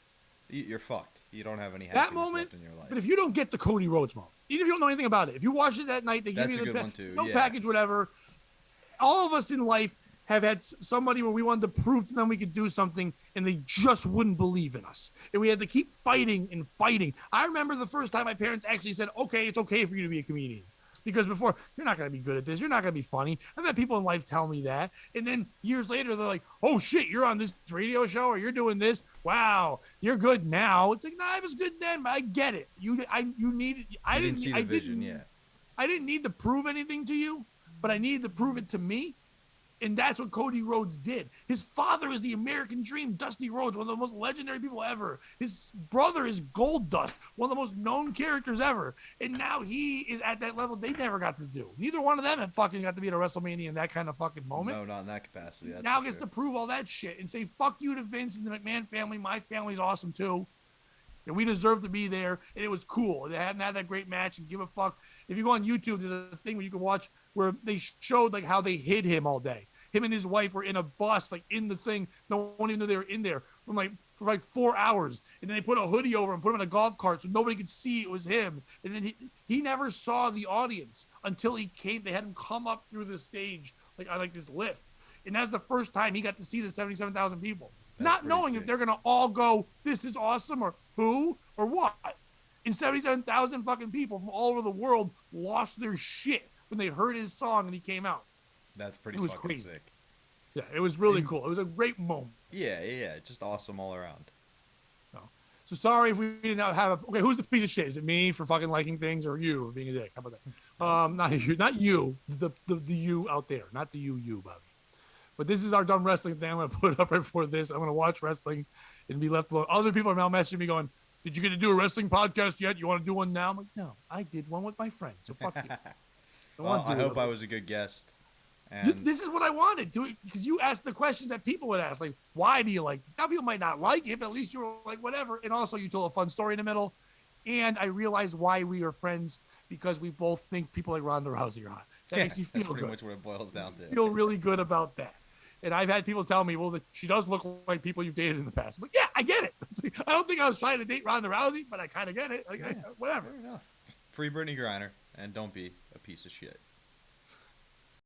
[SPEAKER 2] you're fucked. You don't have any happiness left in your life.
[SPEAKER 1] But if you don't get the Cody Rhodes moment, even if you don't know anything about it, if you watch it that night, they give you the package, whatever. All of us in life have had somebody where we wanted to prove to them we could do something, and they just wouldn't believe in us. And we had to keep fighting and fighting. I remember the first time my parents actually said, okay, it's okay for you to be a comedian. Because before, you're not going to be good at this. You're not going to be funny. I've had people in life tell me that. And then years later, they're like, oh, shit, you're on this radio show or you're doing this. Wow, you're good now. It's like, no, I was good then, but I get it. I didn't
[SPEAKER 2] see the vision yet.
[SPEAKER 1] I didn't need to prove anything to you, but I needed to prove it to me. And that's what Cody Rhodes did. His father is the American Dream, Dusty Rhodes, one of the most legendary people ever. His brother is Gold Dust, one of the most known characters ever. And now he is at that level they never got to do. Neither one of them had fucking got to be at a WrestleMania in that kind of fucking moment.
[SPEAKER 2] No, not in that capacity.
[SPEAKER 1] Now gets to prove all that shit and say, fuck you to Vince and the McMahon family. My family's awesome too. And we deserve to be there. And it was cool. They hadn't had that great match and give a fuck. If you go on YouTube, there's a thing where you can watch where they showed like how they hid him all day. Him and his wife were in a bus, like in the thing. No one even knew they were in there for like 4 hours. And then they put a hoodie over him, put him in a golf cart so nobody could see it was him. And then he never saw the audience until he came. They had him come up through the stage like on like this lift. And that's the first time he got to see the 77,000 people. That's not knowing if they're going to all go, this is awesome or who or what. And 77,000 fucking people from all over the world lost their shit when they heard his song and he came out.
[SPEAKER 2] That's pretty fucking crazy. Sick.
[SPEAKER 1] Yeah, it was really cool. It was a great moment.
[SPEAKER 2] Yeah, just awesome all around.
[SPEAKER 1] So sorry if we didn't have okay, who's the piece of shit? Is it me for fucking liking things or you for being a dick? How about that? Not you, the you out there, not the you, Bobby. But this is our dumb wrestling thing. I'm going to put it up right before this. I'm going to watch wrestling and be left alone. Other people are now messaging me going, did you get to do a wrestling podcast yet? You want to do one now? I'm like, no, I did one with my friend, so fuck you.
[SPEAKER 2] I hope I was a good guest. And
[SPEAKER 1] this is what I wanted, because you asked the questions that people would ask, like, why do you like this? Now people might not like it, but at least you were like, whatever. And also you told a fun story in the middle. And I realized why we are friends, because we both think people like Ronda Rousey are hot. That makes me feel
[SPEAKER 2] that's pretty
[SPEAKER 1] good.
[SPEAKER 2] much what it boils down to.
[SPEAKER 1] Feel really good about that. And I've had people tell me, well, she does look like people you've dated in the past. I'm like, yeah, I get it. I don't think I was trying to date Ronda Rousey, but I kind of get it. Like, whatever.
[SPEAKER 2] Fair enough. Free Brittany Griner, and don't be a piece of shit.